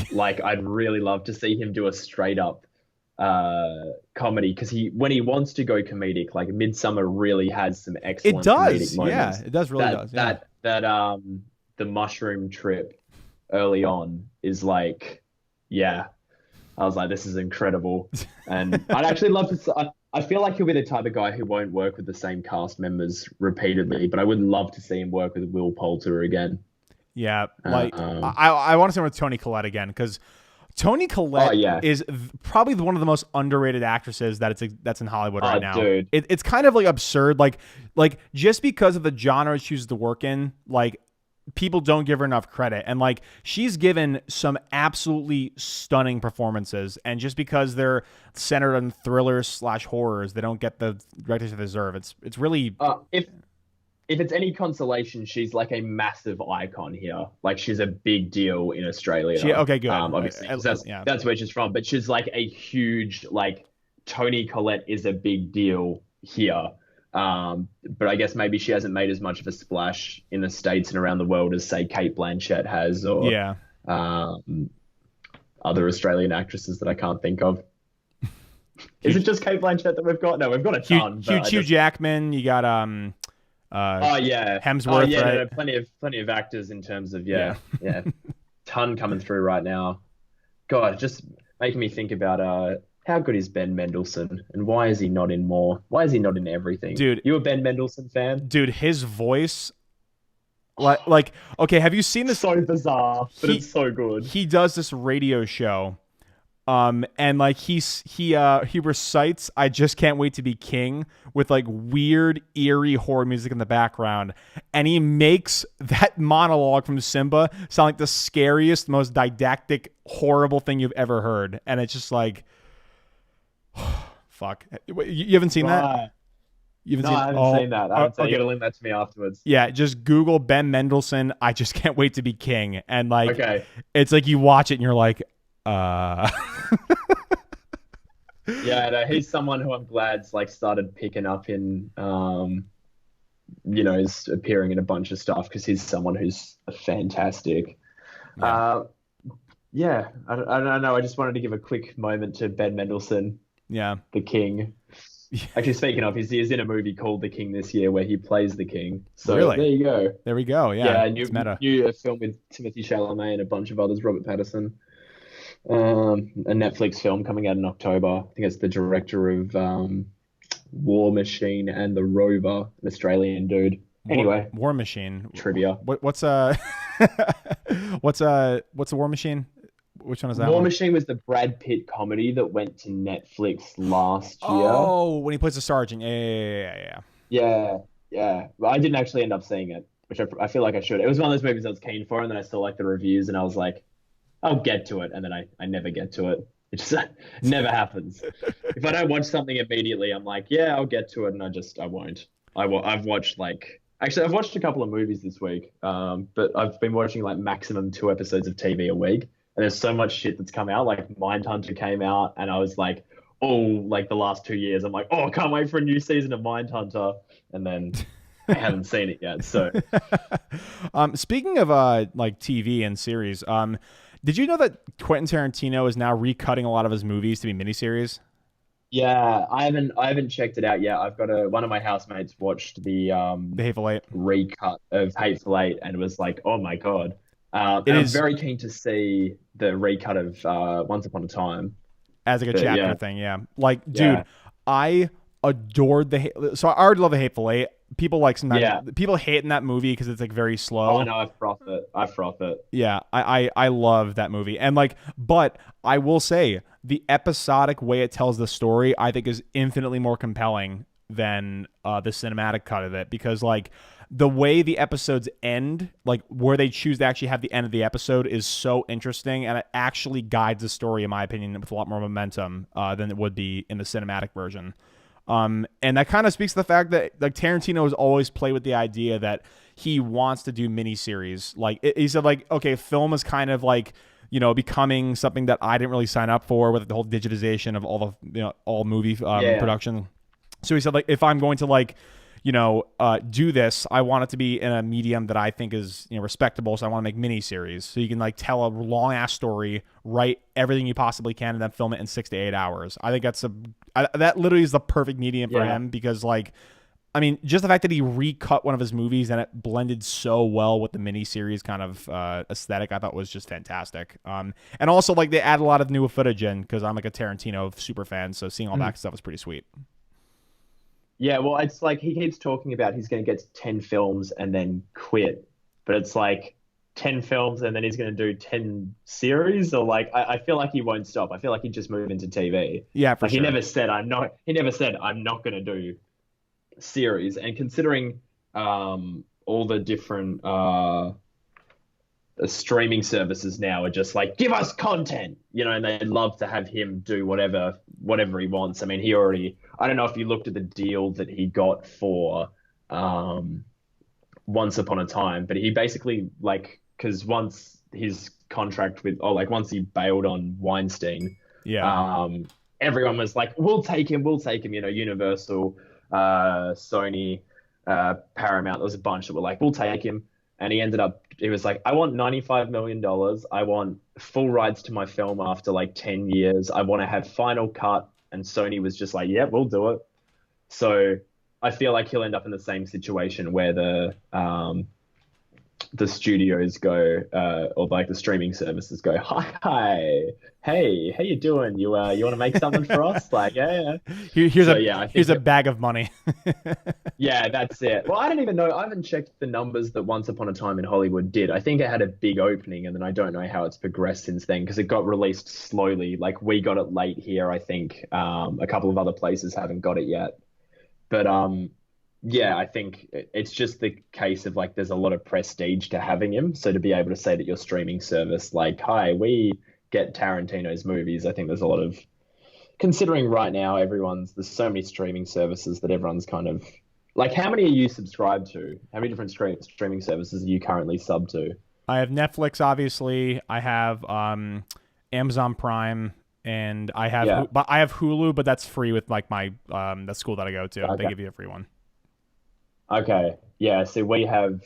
Like I'd really love to see him do a straight up comedy because he when he wants to go comedic, like Midsummer really has some It excellent comedic does, yeah, moments. it does, really does, yeah. That the mushroom trip early on is like, yeah, I was like, this is incredible, and I'd actually love to. I feel like he'll be the type of guy who won't work with the same cast members repeatedly, but I would love to see him work with Will Poulter again. Yeah, like Um, I want to say with Toni Collette again because Toni oh Collette yeah, is probably one of the most underrated actresses that's in Hollywood oh right now. dude, It's kind of like absurd, like just because of the genre she chooses to work in, like people don't give her enough credit, and like she's given some absolutely stunning performances, and just because they're centered on thrillers slash horrors, they don't get the recognition they deserve. It's really if it's any consolation, she's like a massive icon here. Like she's a big deal in she Australia. okay good. Obviously, because Yeah, that's where she's from. But she's like a huge like Toni Collette is a big deal here. But I guess maybe she hasn't made as much of a splash in the States and around the world as say Kate Blanchett has, or yeah. um, other Australian actresses that I can't think of. Is Hugh, it just Kate Blanchett that we've got? No, we've got a ton, but I Hugh just Jackman. You got oh yeah. Oh Hemsworth, yeah, no, right? no, plenty of actors in terms of Yeah. yeah. Ton coming through right now. God, just making me think about how good is Ben Mendelsohn and why is he not in more? Why is he not in everything? Dude, You a Ben Mendelsohn fan? his voice, like okay, have you seen this? So bizarre, but He it's so good. he does this radio show. And like he recites "I Just Can't Wait to Be King" with like weird, eerie horror music in the background, and he makes that monologue from Simba sound like the scariest, most didactic, horrible thing you've ever heard. And it's just like, fuck. You haven't seen that? Right. You haven't No, seen? I haven't Oh, seen that. I haven't seen. You okay. gotta link that to me afterwards. Yeah, just Google Ben Mendelsohn. I just can't wait to be king, and like, Okay. it's like you watch it and you're like, uh. Yeah, no, he's someone who I'm glad's like started picking up in is appearing in a bunch of stuff because he's someone who's fantastic. Yeah. Uh, yeah, I don't know. I just wanted to give a quick moment to Ben Mendelsohn, Yeah. the King. Actually, speaking of, he's in a movie called The King this year where he plays the King. So there Really? you go. There we go. Yeah, Yeah. It's meta. a film with Timothy Chalamet and a bunch of others, Robert Pattinson. A Netflix film coming out in October. I think it's the director of War Machine and The Rover, an Australian dude. Anyway, War Machine. trivia. What's what's a War Machine? Which one is that War one? Machine was the Brad Pitt comedy that went to Netflix last year. Oh, when he plays the sergeant. Yeah. Yeah, yeah. But I didn't actually end up seeing it, which I feel like I should. It was one of those movies I was keen for, and then I saw like the reviews, and I was like, I'll get to it, and then I never get to it. It just never happens. If I don't watch something immediately, I'm like, yeah, I'll get to it, and I won't. I've watched I've watched a couple of movies this week, but I've been watching like maximum 2 episodes of TV a week, and there's so much shit that's come out. Like Mindhunter came out, and I was like, oh, like the last 2 years, I'm like, oh, I can't wait for a new season of Mindhunter, and then I haven't seen it yet. So, Speaking of like TV and series, did you know that Quentin Tarantino is now recutting a lot of his movies to be miniseries? yeah, I haven't checked it out yet. I've got one of my housemates watched the The Hateful Eight. recut of Hateful Eight and was like, "Oh my God." It And I'm is very keen to see the recut of Once Upon a Time. as like a But chapter yeah, thing. Yeah, like dude, yeah, I adored so I already love the Hateful Eight. People like sometimes yeah. people hate in that movie because it's like very Oh slow. no, I froth it. I froth it. Yeah, I love that movie. And like, but I will say the episodic way it tells the story, I think, is infinitely more compelling than the cinematic cut of it, because like the way the episodes end, like where they choose to actually have the end of the episode, is so interesting, and it actually guides the story, in my opinion, with a lot more momentum than it would be in the cinematic version. And that kind of speaks to the fact that like Tarantino has always played with the idea that he wants to do miniseries. Like he said, like, okay, film is kind of like, becoming something that I didn't really sign up for with the whole digitization of all the, all movie Yeah, production. So he said, like, if I'm going to like, do this, I want it to be in a medium that I think is, respectable. So I want to make miniseries. So you can like tell a long ass story, write everything you possibly can, and then film it in 6 to 8 hours. I think that literally is the perfect medium for yeah. him, because like, I mean, just the fact that he recut one of his movies and it blended so well with the miniseries kind of aesthetic, I thought was just fantastic. And also like they add a lot of new footage in, because I'm like a Tarantino super fan, so seeing all that stuff was pretty sweet. Yeah, well, it's like he keeps talking about he's going to get to 10 films and then quit. But it's like 10 films and then he's going to do 10 series, or like I feel like he won't stop. I feel like he'd just move into TV. Yeah, for Like sure. he never said I'm not going to do series. And considering all the different streaming services now are just like, give us content, and they love to have him do whatever he wants. I mean, I don't know if you looked at the deal that he got for Once Upon a Time, but he basically, like, because once his contract once he bailed on Weinstein, Yeah. everyone was like, we'll take him, Universal, Sony, Paramount. There was a bunch that were like, we'll take him. and he was like, I want $95 million. I want full rights to my film after like 10 years. I want to have final cut. And Sony was just like, yeah, we'll do it. So I feel like he'll end up in the same situation where the studios go, or like the streaming services go, hi, hey, how you doing? You want to make something for us? Like, yeah. So yeah, I think here's a bag of money. yeah, that's it. Well, I don't even know. I haven't checked the numbers that Once Upon a Time in Hollywood did. I think it had a big opening, and then I don't know how it's progressed since then because it got released slowly. Like we got it late here, I think. A couple of other places haven't got it yet. But yeah, I think it's just the case of like there's a lot of prestige to having him. So to be able to say that your streaming service, like, hi, we get Tarantino's movies, I think there's a lot of considering right now there's so many streaming services that everyone's kind of like, how many are you subscribed to? How many different streaming services are you currently sub to? I have Netflix, obviously. I have Amazon Prime, and I have but I have Hulu, but that's free with like my the school that I go to. Okay. They give you a free one. Okay. Yeah. So we have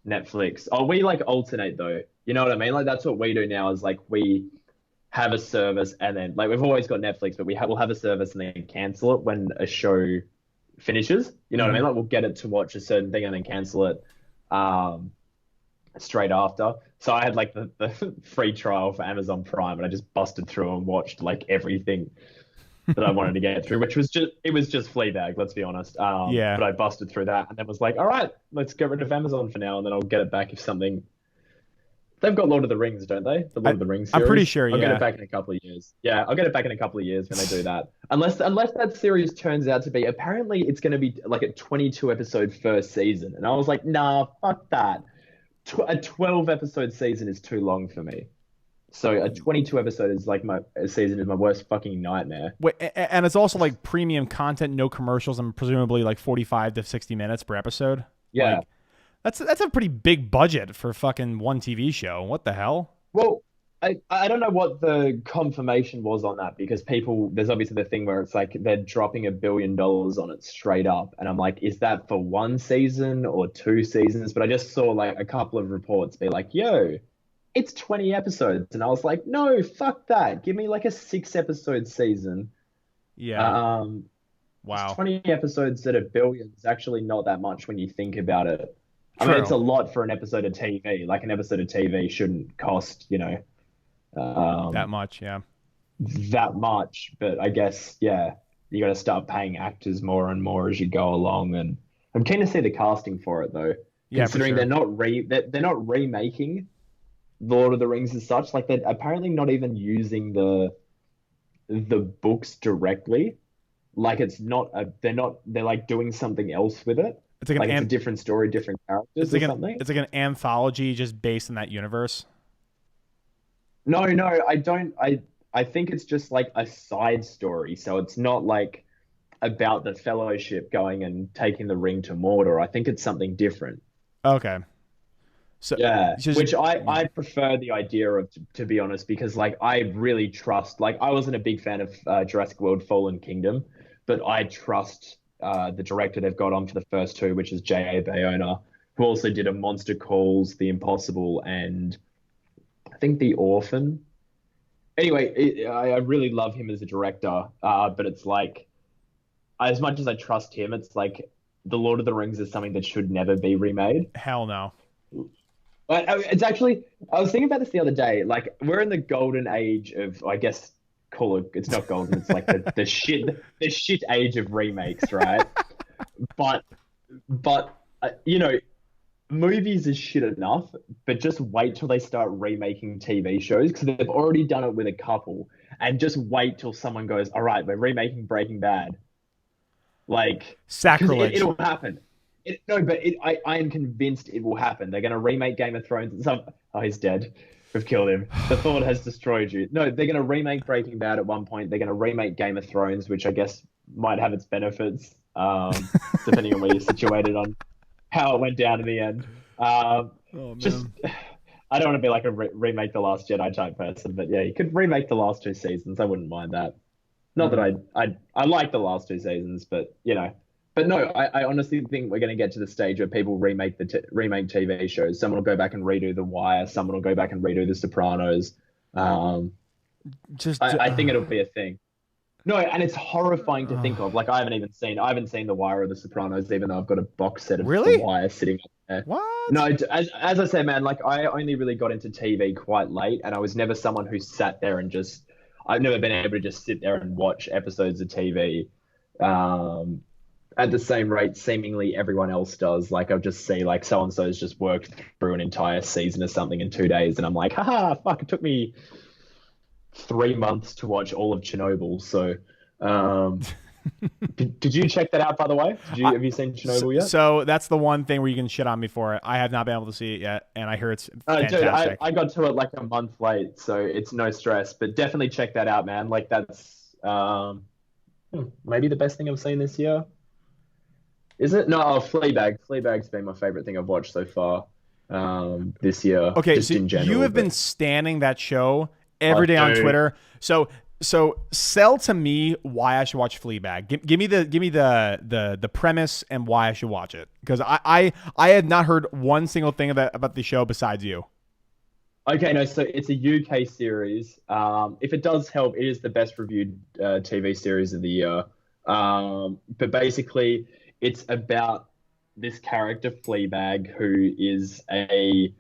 Netflix. Oh, we like alternate though. You know what I mean? Like that's what we do now is like we have a service and then like we've always got Netflix, but we'll have a service and then cancel it when a show finishes. You know what I mean? Like we'll get it to watch a certain thing and then cancel it straight after. So I had like the free trial for Amazon Prime and I just busted through and watched like everything that I wanted to get through, which was just Fleabag, let's be honest. Yeah. But I busted through that and then was like, all right, let's get rid of Amazon for now and then I'll get it back if something. They've got Lord of the Rings, don't they? The Lord of the Rings series. I'm pretty sure, yeah. I'll get it back in a couple of years. Yeah, I'll get it back in a couple of years when they do that. Unless that series turns out to be, apparently it's going to be like a 22 episode first season. And I was like, nah, fuck that. A 12 episode season is too long for me. So a 22 episode is like season is my worst fucking nightmare. Wait, and it's also like premium content, no commercials, and presumably like 45 to 60 minutes per episode. Yeah. Like, that's a pretty big budget for fucking one TV show. What the hell? Well, I don't know what the confirmation was on that because there's obviously the thing where it's like they're dropping $1 billion on it straight up. And I'm like, is that for one season or 2 seasons? But I just saw like a couple of reports be like, yo, it's 20 episodes. And I was like, no, fuck that. Give me like a 6 episode season. Yeah. Wow. 20 episodes at $1 billion is actually not that much when you think about it. True. I mean, it's a lot for an episode of TV. Like an episode of TV shouldn't cost, that much, yeah. That much, but I guess, yeah, you got to start paying actors more and more as you go along. And I'm keen to see the casting for it, though. Yeah, considering for sure. they're not remaking Lord of the Rings as such. Like they're apparently not even using the books directly. Like it's not they're like doing something else with it. It's like it's a different story, different characters or something. It's like an anthology just based in that universe. No, I don't. I think it's just like a side story. So it's not like about the Fellowship going and taking the ring to Mordor. I think it's something different. Okay. So yeah, which I prefer the idea of, to be honest, because like I really trust. Like I wasn't a big fan of Jurassic World: Fallen Kingdom, but I trust the director they've got on for the first 2, which is J.A. Bayona, who also did A Monster Calls, The Impossible, and I think The Orphan. Anyway, I really love him as a director, but it's like, as much as I trust him, it's like The Lord of the Rings is something that should never be remade. Hell no. It's actually, I was thinking about this the other day. Like, we're in the golden age of, I guess, it's not golden. It's like the shit age of remakes, right? but movies is shit enough. But just wait till they start remaking TV shows because they've already done it with a couple, and just wait till someone goes, "All right, we're remaking Breaking Bad." Like sacrilege. It'll happen. I am convinced it will happen. They're going to remake Game of Thrones. Oh, he's dead. We've killed him. The thought has destroyed you. No, they're going to remake Breaking Bad at one point. They're going to remake Game of Thrones, which I guess might have its benefits, depending on where you're situated on how it went down in the end. I don't want to be like a remake The Last Jedi type person, but yeah, you could remake the last 2 seasons. I wouldn't mind that. Not that I like the last 2 seasons, but But no, I honestly think we're going to get to the stage where people remake TV shows. Someone will go back and redo The Wire. Someone will go back and redo The Sopranos. Um, Just I think it'll be a thing. No, and it's horrifying to think of. Like I haven't seen The Wire or The Sopranos, even though I've got a box set of The really? Wire sitting up there. What? No, as I said, man, like I only really got into TV quite late, and I was never someone who sat there and just. I've never been able to just sit there and watch episodes of TV. At the same rate seemingly everyone else does. Like I'll just see like so and so's just worked through an entire season or something in 2 days, and I'm like, haha, fuck! It took me 3 months to watch all of Chernobyl. So, um, did you check that out by the way? Have you seen Chernobyl yet? So that's the one thing where you can shit on me for it. I have not been able to see it yet, and I hear it's Dude, fantastic. I got to it like a month late, so it's no stress. But definitely check that out, man. Like that's maybe the best thing I've seen this year. Is it? No, Fleabag. Fleabag's been my favorite thing I've watched so far this year, Okay, just so in general. you have been But standing that show every day on dude, Twitter. So sell to me why I should watch Fleabag. Give me the premise and why I should watch it, because I had not heard one single thing about the show besides you. okay, no, so it's a UK series. If it does help, it is the best reviewed TV series of the year. But basically, it's about this character Fleabag, who is a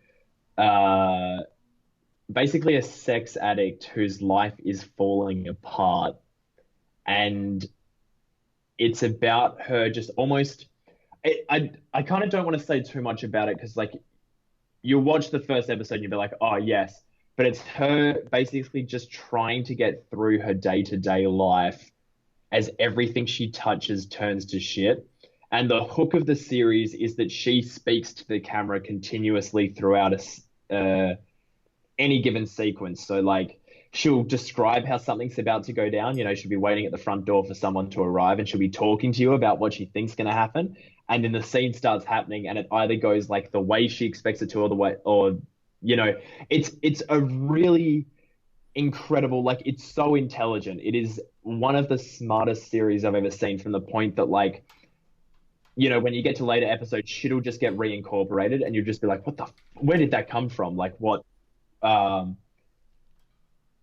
basically a sex addict whose life is falling apart, and it's about her just almost. I kind of don't want to say too much about it because like you'll watch the first episode and you'll be like, oh yes, but it's her basically just trying to get through her day-to-day life as everything she touches turns to shit. And the hook of the series is that she speaks to the camera continuously throughout any given sequence. So like she'll describe how something's about to go down. You know, she'll be waiting at the front door for someone to arrive, and she'll be talking to you about what she thinks going to happen. And then the scene starts happening, and it either goes like the way she expects it to, or the way, or you know, it's a really incredible. Like it's so intelligent. It is one of the smartest series I've ever seen. From the point that like, you know, when you get to later episodes, shit'll just get reincorporated, and you'll just be like, what the, where did that come from? Like what? Um,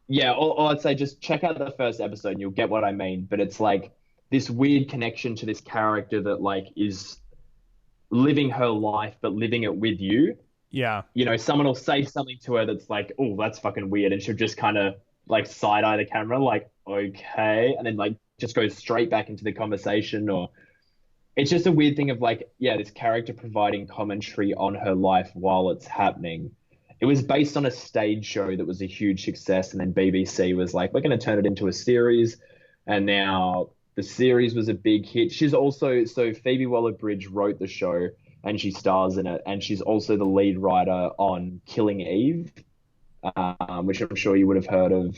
yeah, or I'd say just check out the first episode and you'll get what I mean. But it's like this weird connection to this character that like is living her life, but living it with you. Yeah. You know, someone will say something to her that's like, oh, that's fucking weird. And she'll just kind of like side eye the camera, like, okay. And then like just goes straight back into the conversation. Or it's just a weird thing of like, yeah, this character providing commentary on her life while it's happening. It was based on a stage show that was a huge success, and then BBC was like, we're going to turn it into a series. And now the series was a big hit. She's also, so Phoebe Waller-Bridge wrote the show and she stars in it, and she's also the lead writer on Killing Eve, which I'm sure you would have heard of.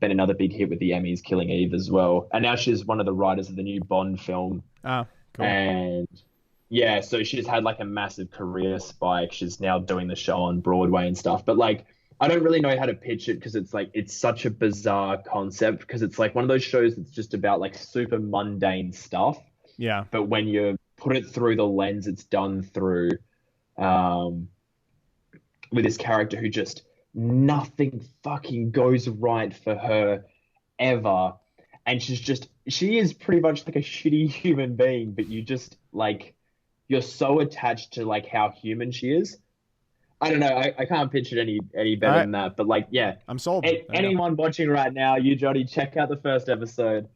Been another big hit with the Emmys, Killing Eve as well. And now she's one of the writers of the new Bond film. Oh, cool. And yeah, so she's had like a massive career spike. She's now doing the show on Broadway and stuff. But like, I don't really know how to pitch it because it's like, it's such a bizarre concept, because it's like one of those shows that's just about like super mundane stuff. Yeah. But when you put it through the lens it's done through, with this character who just nothing fucking goes right for her ever. And she is pretty much like a shitty human being, but you just like, you're so attached to like how human she is. I don't know. I can't picture it any better than that. But like, yeah, I'm sold. Anyone watching right now, you Jody, check out the first episode,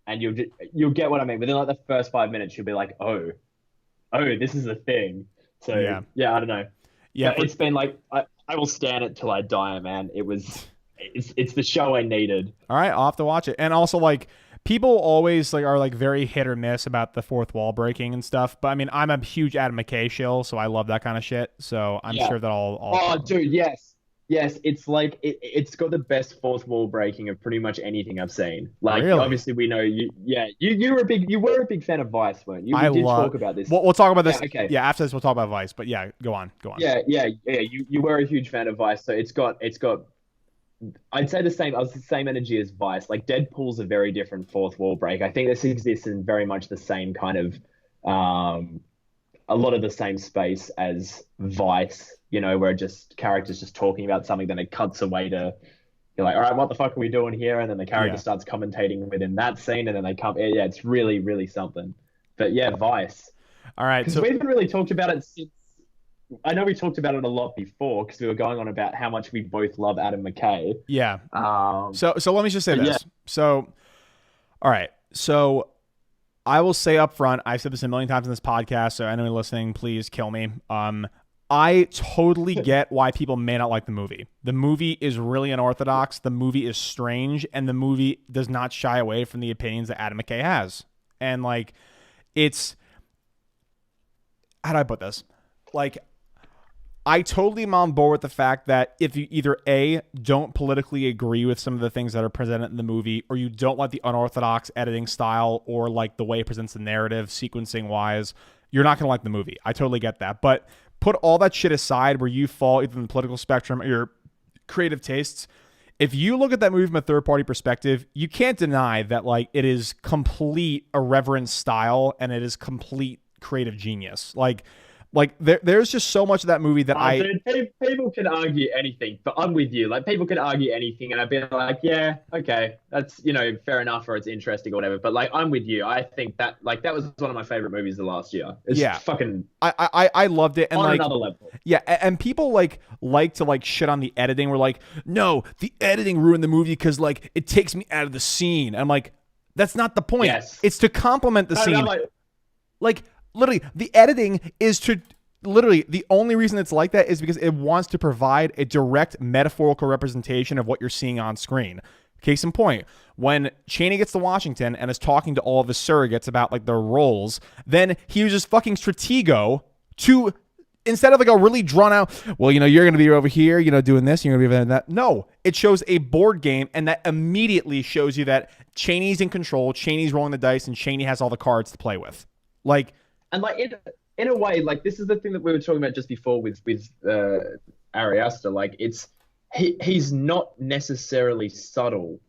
and you'll get what I mean. Within like the first 5 minutes, you'll be like, oh, this is a thing. So yeah, I don't know. Yeah, it's been like I will stand it till I die, man. It's the show I needed. All right, I'll have to watch it. And also, like, people always like are like very hit or miss about the fourth wall breaking and stuff. But I mean, I'm a huge Adam McKay shill, so I love that kind of shit. So I'm sure that I'll. Oh, dude, yes. It's like it's got the best fourth wall breaking of pretty much anything I've seen. Like, really? Obviously, we know you. Yeah, you were a big fan of Vice, weren't you? We did talk about this. We'll talk about this. Yeah, okay. Yeah, after this, we'll talk about Vice. But yeah, go on. Yeah. You were a huge fan of Vice, so it's got I'd say the same. I was the same energy as Vice. Like Deadpool's a very different fourth wall break. I think this exists in very much the same kind of, a lot of the same space as Vice. You know, where just characters just talking about something, then it cuts away to you're like, all right, what the fuck are we doing here? And then the character Yeah. starts commentating within that scene, and then they come. Yeah, it's really, really something. But yeah, Vice, All right. because So we haven't really talked about it since. I know we talked about it a lot before because we were going on about how much we both love Adam McKay. yeah. Um, So let me just say but yeah, this. So all right. So I will say up front, I've said this a million times in this podcast, so anyone listening, please kill me. I totally get why people may not like the movie. The movie is really unorthodox. The movie is strange, and the movie does not shy away from the opinions that Adam McKay has. And like, it's how do I put this? Like, I totally am on board with the fact that if you either A, don't politically agree with some of the things that are presented in the movie, or you don't like the unorthodox editing style or like the way it presents the narrative sequencing wise, you're not going to like the movie. I totally get that. But put all that shit aside where you fall either in the political spectrum or your creative tastes. If you look at that movie from a third party perspective, you can't deny that like it is complete irreverent style and it is complete creative genius. Like there's just so much of that movie that dude, people can argue anything, but I'm with you. Like people can argue anything, and I'd be like, yeah, okay, that's fair enough, or it's interesting or whatever. But like, I'm with you. I think that that was one of my favorite movies of last year. It's yeah, fucking I loved it, and on like another level. yeah, and people like to like shit on the editing. We're like, no, the editing ruined the movie because like it takes me out of the scene. I'm like, that's not the point. Yes. It's to complement the No, scene. no, Like literally, the editing is to literally the only reason it's like that is because it wants to provide a direct metaphorical representation of what you're seeing on screen. Case in point, when Chaney gets to Washington and is talking to all of his surrogates about like their roles, then he uses fucking Stratego to instead of like a really drawn out, well, you're going to be over here, doing this, you're going to be doing that. No, it shows a board game, and that immediately shows you that Chaney's in control, Chaney's rolling the dice, and Chaney has all the cards to play with. Like, and like in a way, like this is the thing that we were talking about just before with Ari Aster. Like he's not necessarily subtle.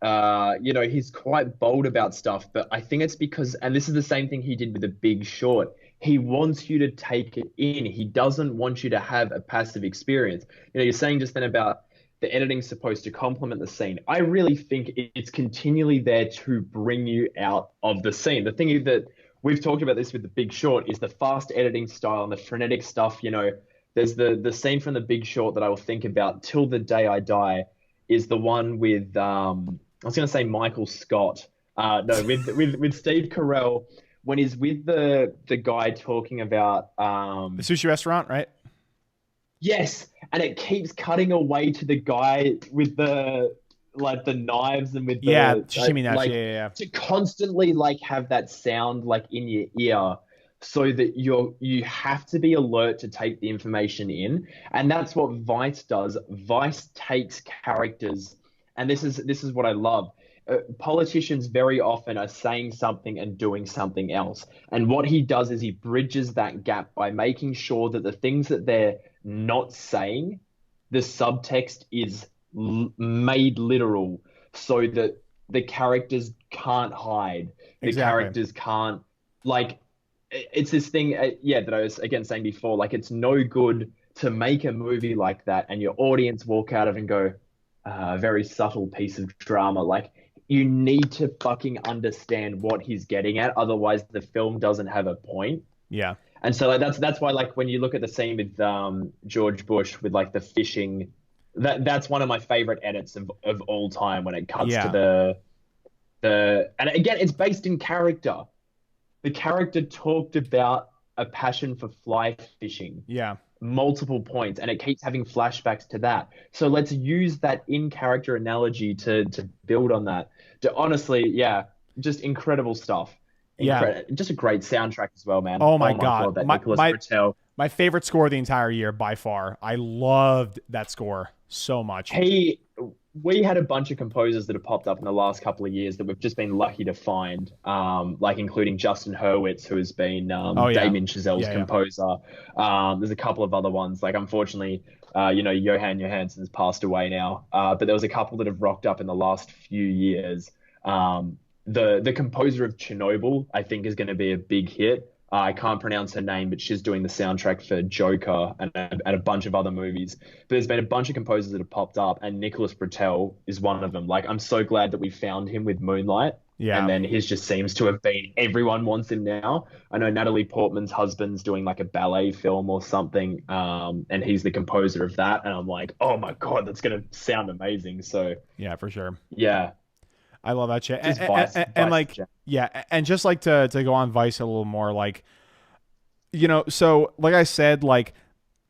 He's quite bold about stuff, but I think it's because, and this is the same thing he did with The Big Short. He wants you to take it in. He doesn't want you to have a passive experience. You're saying just then about the editing's supposed to complement the scene. I really think it's continually there to bring you out of the scene. The thing is that we've talked about this with The Big Short is the fast editing style and the frenetic stuff. There's the scene from The Big Short that I will think about till the day I die is the one with I was going to say Michael Scott. No, with Steve Carell when he's with the guy talking about the sushi restaurant, right? Yes, and it keeps cutting away to the guy with the knives and with the sashimi knives, like, yeah. to constantly like have that sound like in your ear so that you have to be alert to take the information in. And that's what Vice does. Vice takes characters, and this is what I love. Politicians very often are saying something and doing something else. And what he does is he bridges that gap by making sure that the things that they're not saying, the subtext is made literal so that the characters can't hide. The characters can't, like, it's this thing, that I was again saying before, like, it's no good to make a movie like that and your audience walk out of it and go, a very subtle piece of drama. Like, you need to fucking understand what he's getting at. Otherwise, the film doesn't have a point. Yeah. And so like, that's why, like, when you look at the scene with George Bush with like the fishing, that's one of my favorite edits of all time when it cuts to the and again, it's based in character. The character talked about a passion for fly fishing. Yeah. Multiple points, and it keeps having flashbacks to that. So let's use that in character analogy to build on that. Honestly, just incredible stuff. Just a great soundtrack as well, man. Oh my God, that Nicholas Britell. My favorite score of the entire year by far. I loved that score so much. We had a bunch of composers that have popped up in the last couple of years that we've just been lucky to find, like including Justin Hurwitz, who has been Damien Chazelle's composer. There's a couple of other ones. Like, unfortunately, Johan Johansson's passed away now, but there was a couple that have rocked up in the last few years. The composer of Chernobyl, I think, is going to be a big hit. I can't pronounce her name, but she's doing the soundtrack for Joker and a bunch of other movies. But there's been a bunch of composers that have popped up, and Nicholas Britell is one of them. Like, I'm so glad that we found him with Moonlight. Yeah. And then his just seems to have been everyone wants him now. I know Natalie Portman's husband's doing like a ballet film or something, and he's the composer of that. And I'm like, oh my God, that's gonna sound amazing. So Yeah, for sure. yeah, I love that shit. just And like, Vice. yeah, and just like to go on Vice a little more, like, so like I said, like,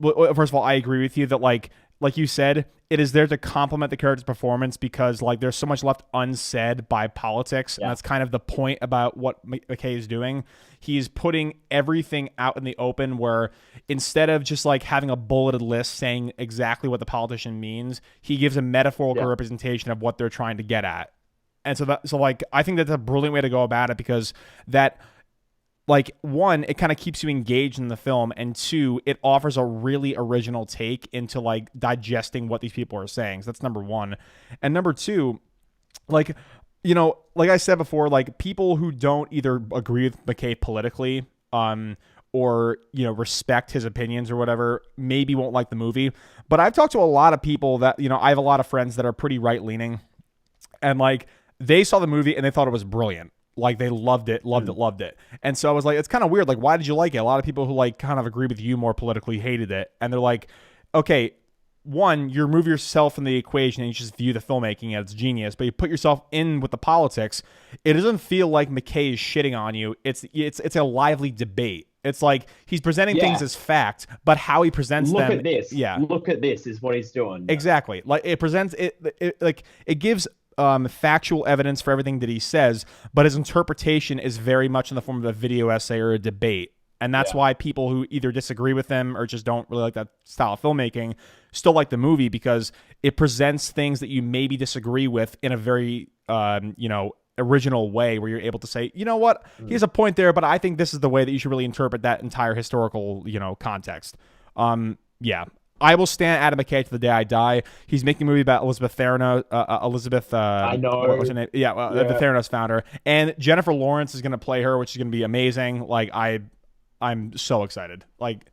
first of all, I agree with you that like you said, it is there to complement the character's performance because like there's so much left unsaid by politics, and Yeah, that's kind of the point about what McKay is doing. He's putting everything out in the open where instead of just like having a bulleted list saying exactly what the politician means, he gives a metaphorical yeah, representation of what they're trying to get at. And so like I think that's a brilliant way to go about it because that, like, one, it kind of keeps you engaged in the film, and two, it offers a really original take into like digesting what these people are saying. So that's number one. And number two, like, like I said before, like people who don't either agree with McKay politically, or respect his opinions or whatever, maybe won't like the movie. But I've talked to a lot of people that, I have a lot of friends that are pretty right leaning, and like they saw the movie and they thought it was brilliant. Like they loved it, loved it, loved it. And so I was like, it's kind of weird. Like, why did you like it? A lot of people who like kind of agree with you more politically hated it. And they're like, okay, one, you remove yourself from the equation and you just view the filmmaking as genius, but you put yourself in with the politics. It doesn't feel like McKay is shitting on you. It's a lively debate. It's like he's presenting things yeah. as fact, but how he presents Look them. at this. Yeah, Look at this is what he's doing. exactly. Like it presents it like it gives factual evidence for everything that he says, but his interpretation is very much in the form of a video essay or a debate. And that's Yeah, why people who either disagree with him or just don't really like that style of filmmaking still like the movie because it presents things that you maybe disagree with in a very, original way where you're able to say, you know what, he has a point there, but I think this is the way that you should really interpret that entire historical, context. Yeah. I will stand Adam McKay to the day I die. He's making a movie about Elizabeth Theranos. I What was know. her name? Yeah, the Yeah, Theranos founder. And Jennifer Lawrence is going to play her, which is going to be amazing. Like I'm so excited. Like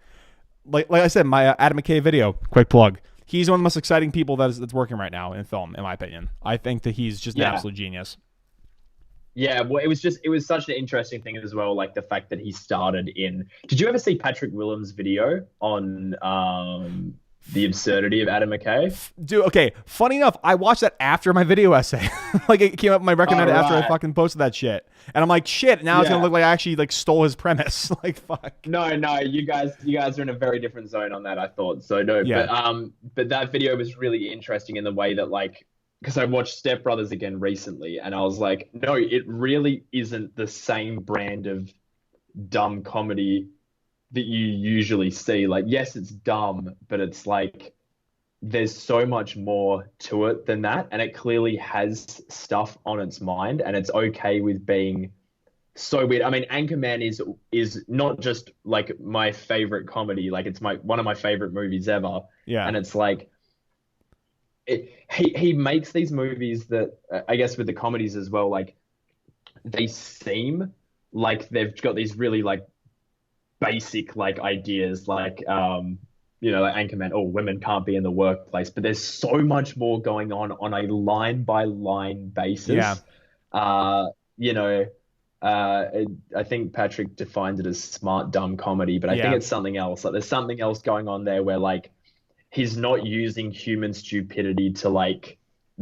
I said, my Adam McKay video. Quick plug. He's one of the most exciting people that's working right now in film, in my opinion. I think that he's just an yeah. absolute genius. Yeah, well, it was such an interesting thing as well, like the fact that he started in. Did you ever see Patrick Willem's video on the absurdity of Adam McKay? Dude, okay. Funny enough, I watched that after my video essay. Like it came up in my All recommended after I right. fucking posted that shit, and I'm like, shit. Now it's gonna Yeah. look like I actually like stole his premise. Like fuck. No, no, you guys are in a very different zone on that, I thought. So no, Yeah. but that video was really interesting in the way that like because I watched Step Brothers again recently and I was like, no, it really isn't the same brand of dumb comedy that you usually see. Like, yes, it's dumb, but it's like there's so much more to it than that, and it clearly has stuff on its mind, and it's okay with being so weird. I mean, Anchorman is not just like my favorite comedy, like it's my one of my favorite movies ever, Yeah. and it's like he makes these movies that I guess with the comedies as well, like they seem like they've got these really like basic like ideas like Anchorman, oh, women can't be in the workplace, but there's so much more going on a line by line Yeah. basis. uh you know I think Patrick defines it as smart dumb comedy, but I think Yeah. it's something else. Like there's something else going on there where like he's not using human stupidity to like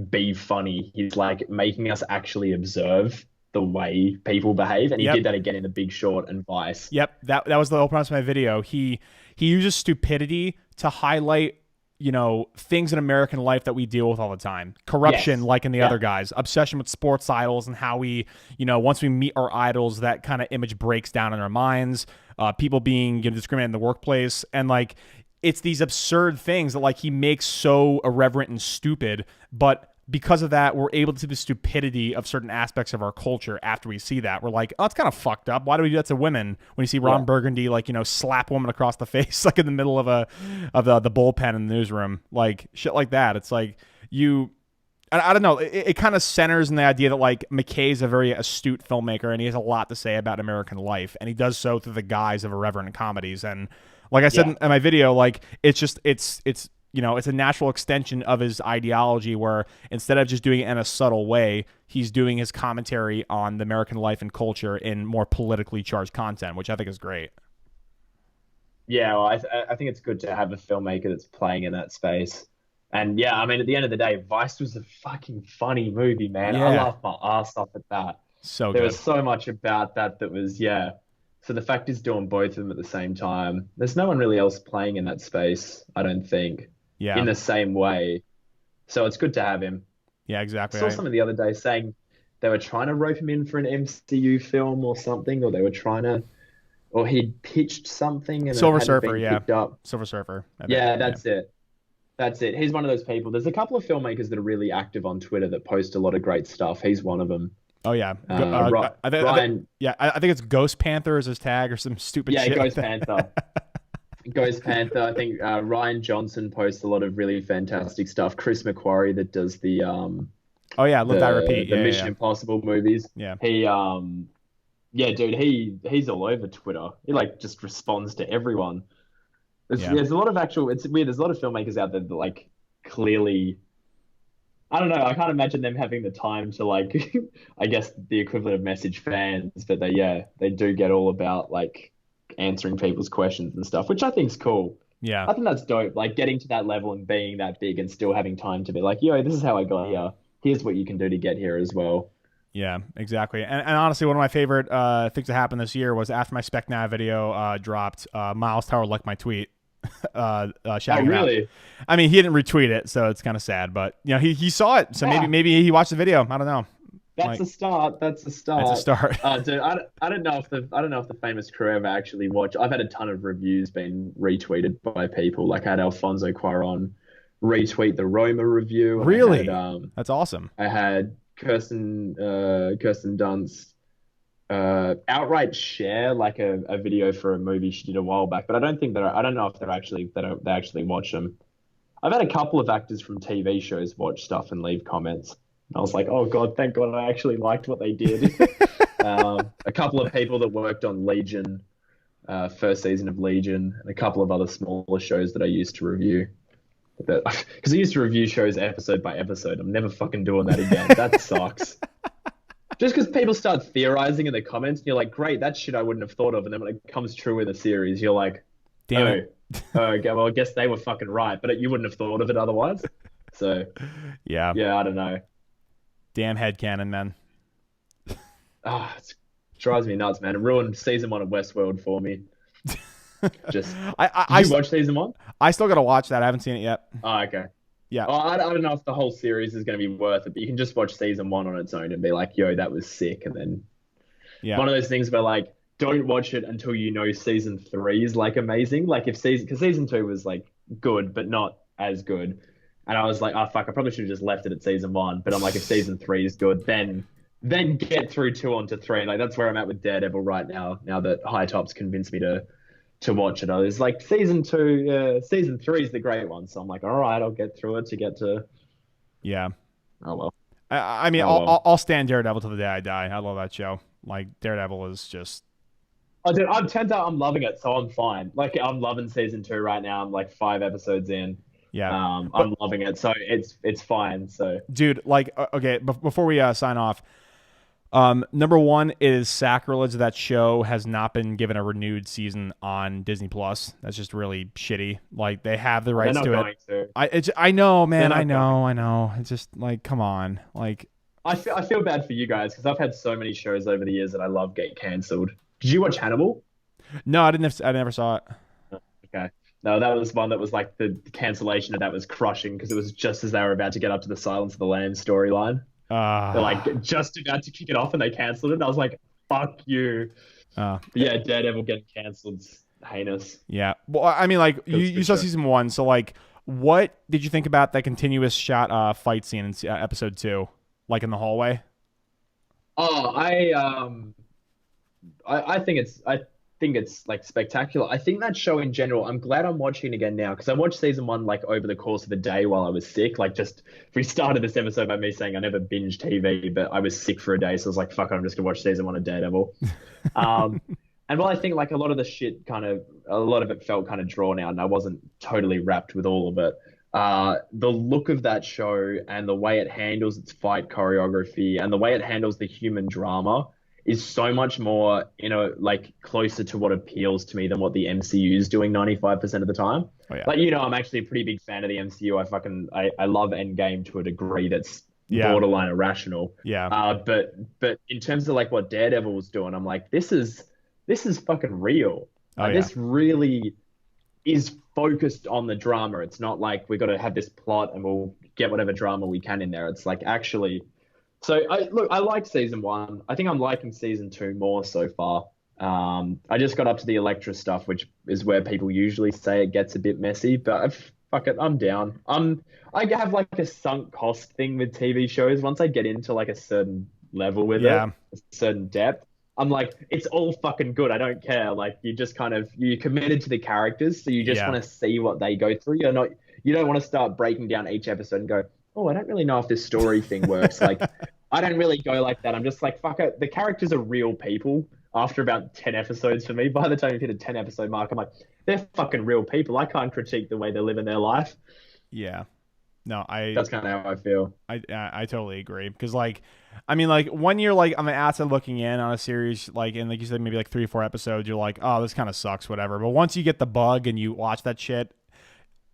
be funny. He's like making us actually observe the way people behave, and he Yep. did that again in The Big Short and Vice. Yep. That was the whole premise of my video. He uses stupidity to highlight, things in American life that we deal with all the time. Corruption, Yes. like in the Yeah. other guys. Obsession with sports idols and how we, once we meet our idols, that kind of image breaks down in our minds. People being discriminated in the workplace, and like it's these absurd things that like he makes so irreverent and stupid, but because of that, we're able to see the stupidity of certain aspects of our culture after we see that. We're like, oh, it's kind of fucked up. Why do we do that to women? When you see Ron Burgundy, like, you know, slap a woman across the face, like in the middle of the bullpen in the newsroom, like shit like that. It's like I don't know. It kind of centers in the idea that like McKay's a very astute filmmaker and he has a lot to say about American life, and he does so through the guise of irreverent comedies. And like I said in my video, like it's you know, it's a natural extension of his ideology where instead of just doing it in a subtle way, he's doing his commentary on the American life and culture in more politically charged content, which I think is great. Yeah, well, I think it's good to have a filmmaker that's playing in that space. And yeah, I mean, at the end of the day, Vice was a fucking funny movie, man. I laughed my ass off at that. So there good. was so much about that was, So the fact he's doing both of them at the same time, there's no one really else playing in that space, I don't think. Yeah. In the same way. So it's good to have him. Yeah, exactly. I saw someone the other day saying they were trying to rope him in for an MCU film or something, or they were trying to, or he'd pitched something and Silver it hadn't Surfer, been picked up. Silver Surfer. Yeah, that's it. That's it. He's one of those people. There's a couple of filmmakers that are really active on Twitter that post a lot of great stuff. He's one of them. Oh yeah, Ryan. I think it's Ghost Panther is his tag or some stupid shit. Yeah, Ghost Panther. Ghost Panther. I think Ryan Johnson posts a lot of really fantastic stuff. Chris McQuarrie that does the Live Die Repeat. The Mission Impossible movies. Yeah. He dude, he's all over Twitter. He like just responds to everyone. There's a lot of it's weird. There's a lot of filmmakers out there that like clearly, I don't know. I can't imagine them having the time to like, I guess the equivalent of message fans, but they do get all about like answering people's questions and stuff, which I think is cool. Yeah. I think that's dope. Like getting to that level and being that big and still having time to be like, yo, this is how I got here. Here's what you can do to get here as well. Yeah, exactly. And honestly, one of my favorite things that happened this year was after my Spec Nav video dropped, Miles Tower liked my tweet. Shouting really? out. I mean, he didn't retweet it, so it's kind of sad. But you know, he saw it, so maybe he watched the video. I don't know. That's a start. That's a start. It's a start. Dude, I don't know if the famous crew ever actually watched. I've had a ton of reviews being retweeted by people. Like I had Alfonso Cuarón retweet the Roma review. Really? That's awesome. I had Kirsten Dunst outright share like a video for a movie she did a while back, but I don't know if they actually watch them. I've had a couple of actors from TV shows watch stuff and leave comments. I was like, oh God, thank God I actually liked what they did. A couple of people that worked on Legion, first season of Legion, and a couple of other smaller shows that I used to review. Because I used to review shows episode by episode. I'm never fucking doing that again. That sucks. Just because people start theorizing in the comments, and you're like, great, that shit I wouldn't have thought of. And then when it comes true in the series, you're like, damn it. Okay, well, I guess they were fucking right, but you wouldn't have thought of it otherwise. So, yeah, I don't know. Damn headcanon, man. It drives me nuts, man. It ruined season 1 of Westworld for me. Just, did you watch season 1? I still got to watch that. I haven't seen it yet. Oh, okay. Yeah. Well, I don't know if the whole series is going to be worth it, but you can just watch season 1 on its own and be like, yo, that was sick. And then one of those things where like, don't watch it until you know season 3 is like amazing. Like because season 2 was like good, but not as good. And I was like, oh fuck, I probably should have just left it at season 1. But I'm like, if season 3 is good, then get through 2 onto 3. Like that's where I'm at with Daredevil right now. Now that High Top's convinced me to watch it. I was like, season 3 is the great one. So I'm like, all right, I'll get through it to get to. Yeah. Oh well. I mean, I'll stand Daredevil till the day I die. I love that show. Like Daredevil is just. Oh, dude, I'm loving it, so I'm fine. Like I'm loving season 2 right now. I'm like 5 episodes in. Yeah, I'm loving it, so it's fine. So, dude, like, okay, before we sign off, number one is sacrilege. That show has not been given a renewed season on Disney Plus. That's just really shitty. Like they have the rights to it. I know, man. I know. It's just like, come on. Like, I feel bad for you guys because I've had so many shows over the years that I love get cancelled. Did you watch Hannibal? No, I didn't. I never saw it. Okay. No, that was one that was like the cancellation of that was crushing because it was just as they were about to get up to the Silence of the Lambs storyline. They're like just about to kick it off and they cancelled it. And I was like, fuck you. Yeah, Daredevil getting cancelled. Heinous. Yeah. Well, I mean, like you saw season 1, so like What did you think about that continuous shot fight scene in episode 2, like in the hallway? Oh, I think it's like spectacular. I think that show in general, I'm glad I'm watching it again now because I watched season one like over the course of a day while I was sick. Like just we started this episode by me saying I never binge TV, but I was sick for a day, so I was like, fuck it, I'm just gonna watch season one of Daredevil. Um, and while I think like a lot of the shit a lot of it felt kind of drawn out, and I wasn't totally wrapped with all of it. The look of that show and the way it handles its fight choreography and the way it handles the human drama is so much more, like closer to what appeals to me than what the MCU is doing 95% of the time. Oh yeah. Like, I'm actually a pretty big fan of the MCU. I love Endgame to a degree that's Yeah. borderline irrational. Yeah. But in terms of like what Daredevil was doing, I'm like, this is fucking real. Oh Like, yeah. this really is focused on the drama. It's not like we got to have this plot and we'll get whatever drama we can in there. It's like actually. So I like season one. I think I'm liking season two more so far. I just got up to the Elektra stuff, which is where people usually say it gets a bit messy. But fuck it, I'm down. I have like a sunk cost thing with TV shows. Once I get into like a certain level with it, Yeah. a certain depth, I'm like, it's all fucking good. I don't care. Like you just you're committed to the characters, so you just Yeah. want to see what they go through. You don't want to start breaking down each episode and go, oh, I don't really know if this story thing works. Like, I don't really go like that. I'm just like, fuck it. The characters are real people after about 10 episodes for me. By the time you hit a 10 episode mark, I'm like, they're fucking real people. I can't critique the way they live in their life. Yeah. No, That's kind of how I feel. I totally agree because like I mean like when you're like on the outside looking in on a series like and like you said maybe like 3 or 4 episodes you're like, oh, this kind of sucks, whatever, but once you get the bug and you watch that shit,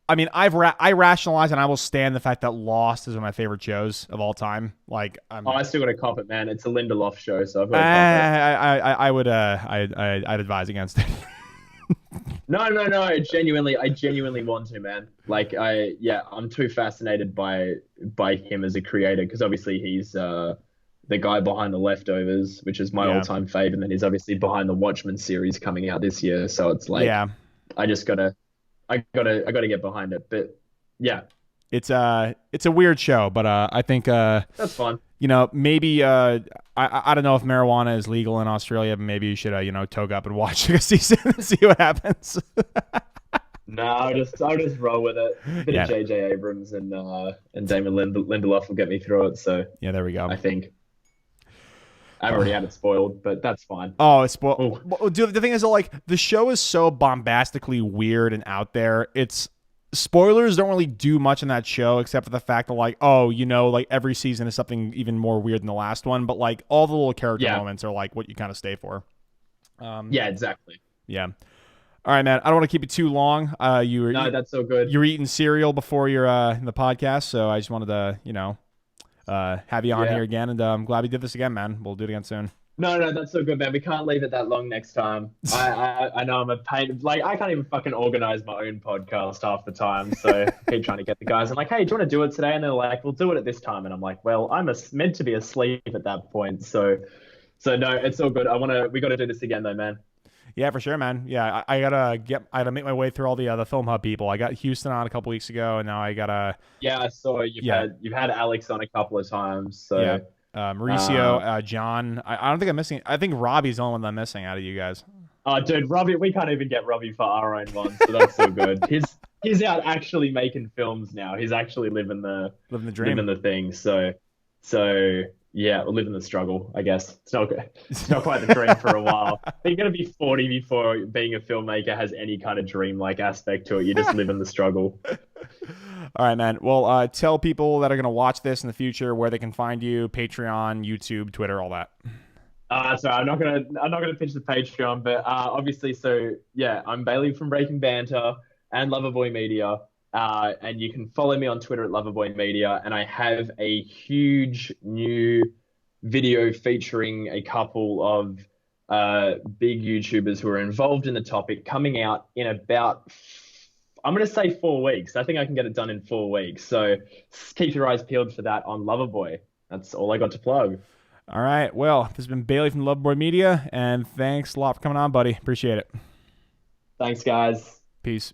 I mean I rationalize and I will stand the fact that Lost is one of my favorite shows of all time. Like Oh, I still got to cop it, man. It's a Lindelof show, so I've got I, to cop it. I would I'd advise against it. No. I genuinely want to, man. Like, I'm too fascinated by him as a creator because obviously he's the guy behind The Leftovers, which is my Yeah. all-time fave, and then he's obviously behind the Watchmen series coming out this year. So it's like, Yeah. I gotta get behind it. But yeah, It's a weird show, but I think that's fun. maybe I don't know if marijuana is legal in Australia, but maybe you should toke up and watch a season and see what happens. No, I'll just roll with it. A bit Yeah. of J.J. Abrams and Damon Lindelof will get me through it. So Yeah, there we go. I think I've already had it spoiled, but that's fine. Oh, it's Oh. well, dude, the thing is, like, the show is so bombastically weird and out there. It's spoilers don't really do much in that show except for the fact that, like, oh, like every season is something even more weird than the last one. But like all the little character Yeah. moments are like what you kind of stay for. Yeah, exactly. Yeah. All right, man. I don't want to keep it too long. No, that's so good. You're eating cereal before you're in the podcast, so I just wanted to, have you on Yeah. here again, and I'm glad we did this again, man. We'll do it again soon. No, that's so good, man. We can't leave it that long next time. I know I'm a pain. Like, I can't even fucking organize my own podcast half the time. So I keep trying to get the guys. I'm like, hey, do you want to do it today? And they're like, we'll do it at this time. And I'm like, well, I'm meant to be asleep at that point. So no, it's all good. We got to do this again though, man. Yeah, for sure, man. Yeah, I gotta make my way through all the Film Hub people. I got Houston on a couple weeks ago, and now I gotta Yeah, I saw you've had Alex on a couple of times. So yeah. Mauricio, John. I don't think I'm missing. I think Robbie's the only one that I'm missing out of you guys. Oh, dude, Robbie, we can't even get Robbie for our own one, so that's so good. He's out actually making films now. He's actually living the dream. living the thing. So yeah, we're living the struggle, I guess. It's not quite the dream for a while. You're gonna be 40 before being a filmmaker has any kind of dream-like aspect to it. You just live in the struggle. All right, man. Well, tell people that are gonna watch this in the future where they can find you: Patreon, YouTube, Twitter, all that. Sorry, I'm not gonna pitch the Patreon, but obviously, so yeah, I'm Bailey from Breaking Banter and Loverboy Media, and you can follow me on Twitter at Loverboy Media, and I have a huge new video featuring a couple of big YouTubers who are involved in the topic coming out in about, I'm gonna say 4 weeks. I think I can get it done in 4 weeks. So keep your eyes peeled for that on Loverboy. That's all I got to plug. All right. Well, this has been Bailey from Loverboy Media, and thanks a lot for coming on, buddy. Appreciate it. Thanks, guys. Peace.